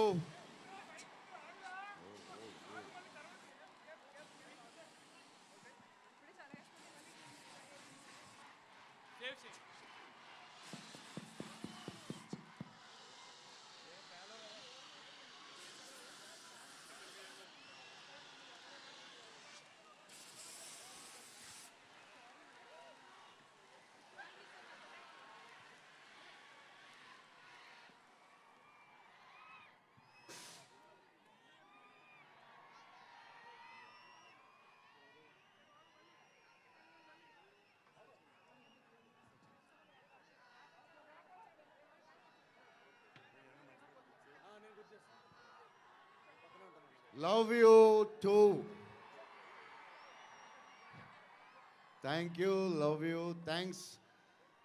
D: Love you too. Thank you, love you, thanks.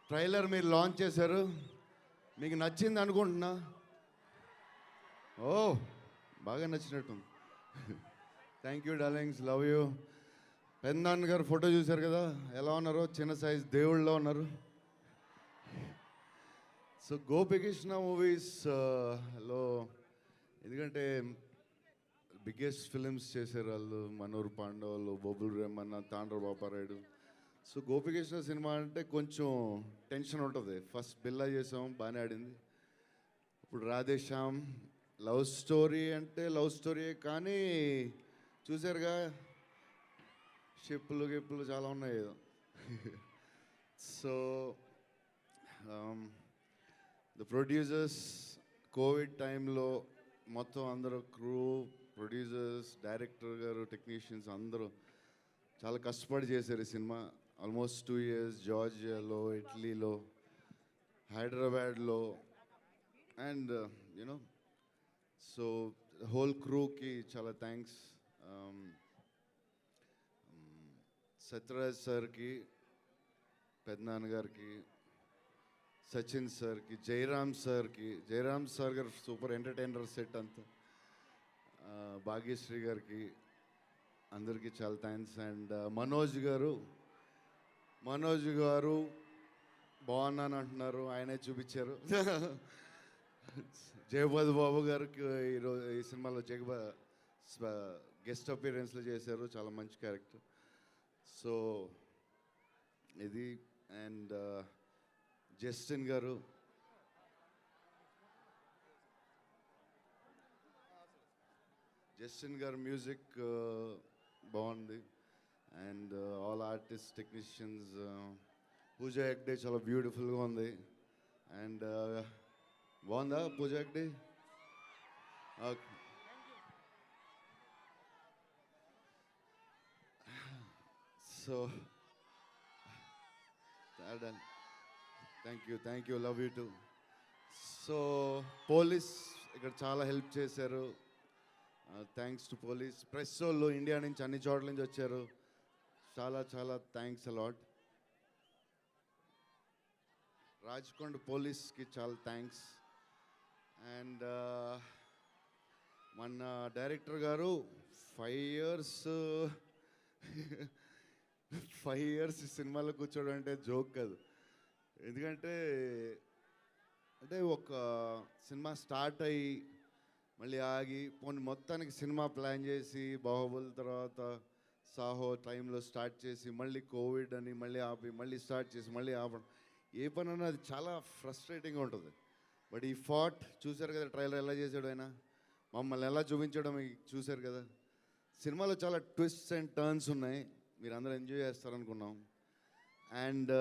D: Trailer మీరు లాంచ్ చేశారు, మీకు నచ్చింది అనుకుంటున్నా. ఓ బాగా నచ్చినట్టుంది. Thank you darlings, love you. పెద్దనాన్న గారు ఫోటో చూశారు కదా, ఎలా ఉన్నారు? చిన్న సైజ్ దేవుళ్ళలో ఉన్నారు. సో గోపికృష్ణ మూవీస్లో ఎందుకంటే బిగ్గెస్ట్ ఫిలిమ్స్ చేశారు వాళ్ళు, మనోహర్ పాండవులు, బొబ్బుల్ రేమన్న, తాండ్ర బాపారాయుడు. సో గోపికృష్ణ సినిమా అంటే కొంచెం టెన్షన్ ఉంటుంది. ఫస్ట్ బిల్లా చేసాం, బాగానే ఆడింది. ఇప్పుడు రాధేశ్యామ్ లవ్ స్టోరీ అంటే లవ్ స్టోరీ, కానీ చూసారుగా షిప్పులు గిప్పులు చాలా ఉన్నాయి. సో ద ప్రొడ్యూసర్స్ కోవిడ్ టైంలో మొత్తం అందరూ క్రూ, ప్రొడ్యూసర్స్, డైరెక్టర్ గారు, టెక్నీషియన్స్ అందరూ చాలా కష్టపడి చేశారు ఈ సినిమా. ఆల్మోస్ట్ 2 years జార్జియాలో, ఇటలీలో, హైదరాబాద్లో, అండ్ యూనో సో హోల్ క్రూకి చాలా థ్యాంక్స్. సత్యరాజ్ సార్కి, పెద్దనాన్న గారికి, సచిన్ సార్కి, జయరామ్ సార్ గారు సూపర్ ఎంటర్టైనర్ సెట్ అంతా, భాగ్యశ్రీ గారికి, అందరికీ చాలా థ్యాంక్స్. అండ్ మనోజ్ గారు బాగున్నాను అంటున్నారు, ఆయనే చూపించారు. జగపతి బాబు గారికి ఈరోజు ఈ సినిమాలో గెస్ట్ అపీరెన్స్లో చేశారు, చాలా మంచి క్యారెక్టర్. సో ఇది అండ్ జస్టిన్ గారు మ్యూజిక్ బాగుంది. And all artist technicians, Pooja Hegde చాలా బ్యూటిఫుల్గా ఉంది. అండ్ బాగుందా Pooja Hegde? So thank you, love you too. So police ఇక్కడ చాలా హెల్ప్ చేశారు. Thanks to police. ప్రెస్ వాళ్ళు ఇండియా నుంచి అన్ని చోట్ల నుంచి వచ్చారు, చాలా చాలా థ్యాంక్స్ అలాట్. రాజ్కొండ పోలీస్కి చాలా థ్యాంక్స్. అండ్ మన డైరెక్టర్ గారు 5 ఇయర్స్ సినిమాలో కూర్చోవడం అంటే జోక్ కాదు. ఎందుకంటే ఒక సినిమా స్టార్ట్ అయ్యి మళ్ళీ ఆగి పోనీ మొత్తానికి సినిమా ప్లాన్ చేసి బాహుబలి తర్వాత సాహో టైంలో స్టార్ట్ చేసి మళ్ళీ కోవిడ్ అని మళ్ళీ ఆపి మళ్ళీ స్టార్ట్ చేసి మళ్ళీ ఆపడం, ఏ పని అన్నా అది చాలా ఫ్రస్ట్రేటింగ్గా ఉంటుంది. బట్ ఈ ఫాట్ చూశారు కదా, ట్రైలర్ ఎలా చేశాడు ఆయన, మమ్మల్ని ఎలా చూపించడం చూశారు కదా. సినిమాలో చాలా ట్విస్ట్స్ అండ్ టర్న్స్ ఉన్నాయి, మీరు అందరూ ఎంజాయ్ చేస్తారనుకున్నాం. అండ్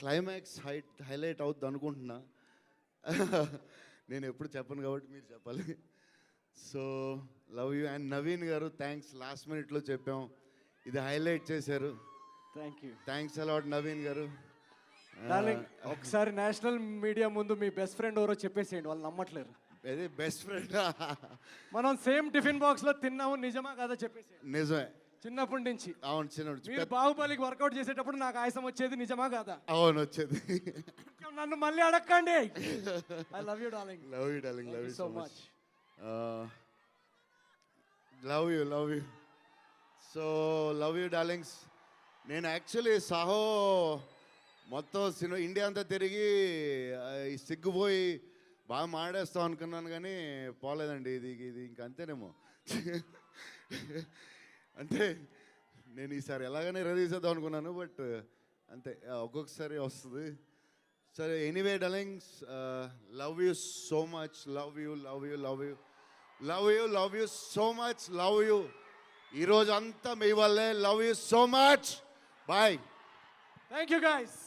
D: క్లైమాక్స్ హైలైట్ అవుద్ది అనుకుంటున్నా. నేను ఎప్పుడు చెప్పను కాబట్టి మీరు చెప్పాలి. So love you. And Naveen గారు థ్యాంక్స్, లాస్ట్ మినిట్లో చెప్పాం, ఇది హైలైట్ చేశారు. థ్యాంక్స్ అలాట్ నవీన్ గారు.
A: డార్లింగ్, ఒకసారి నేషనల్ మీడియా ముందు మీ బెస్ట్ ఫ్రెండ్ ఎవరో చెప్పేసేయండి, వాళ్ళు నమ్మట్లేరు.
D: అదే బెస్ట్ ఫ్రెండ్,
A: మనం సేమ్ టిఫిన్ బాక్స్లో తిన్నాము, నిజమా కదా చెప్పేసి.
D: నిజమే,
A: చిన్నప్పటి నుంచి.
D: అవును, చిన్నప్పుడు
A: మీరు బాహుబలికి వర్కౌట్ చేసేటప్పుడు నాకు ఆయాసం వచ్చేది, నిజమా కాదా?
D: అవును వచ్చేది.
A: నన్ను మళ్ళీ అడగండి. I love you darling.
D: Love you darling, love you
A: so much.
D: Love you. So love you darlings. నేను యాక్చువల్లీ సాహో మొత్తం సినిమా ఇండియా అంతా తిరిగి ఈ సిగ్గుపోయి బాగా మాడేస్తాం అనుకున్నాను, కానీ పోలేదండి. ఇది ఇంక అంతేనేమో. అంటే నేను ఈసారి ఎలాగైనా రిలీజ్ చేద్దాం అనుకున్నాను, బట్ అంతే, ఒక్కొక్కసారి వస్తుంది. సరే, anyway darlings, love you so much. Love you so much. Love you. ఈరోజు అంతా మీ వల్లే. Love you so much. Bye.
A: Thank you guys.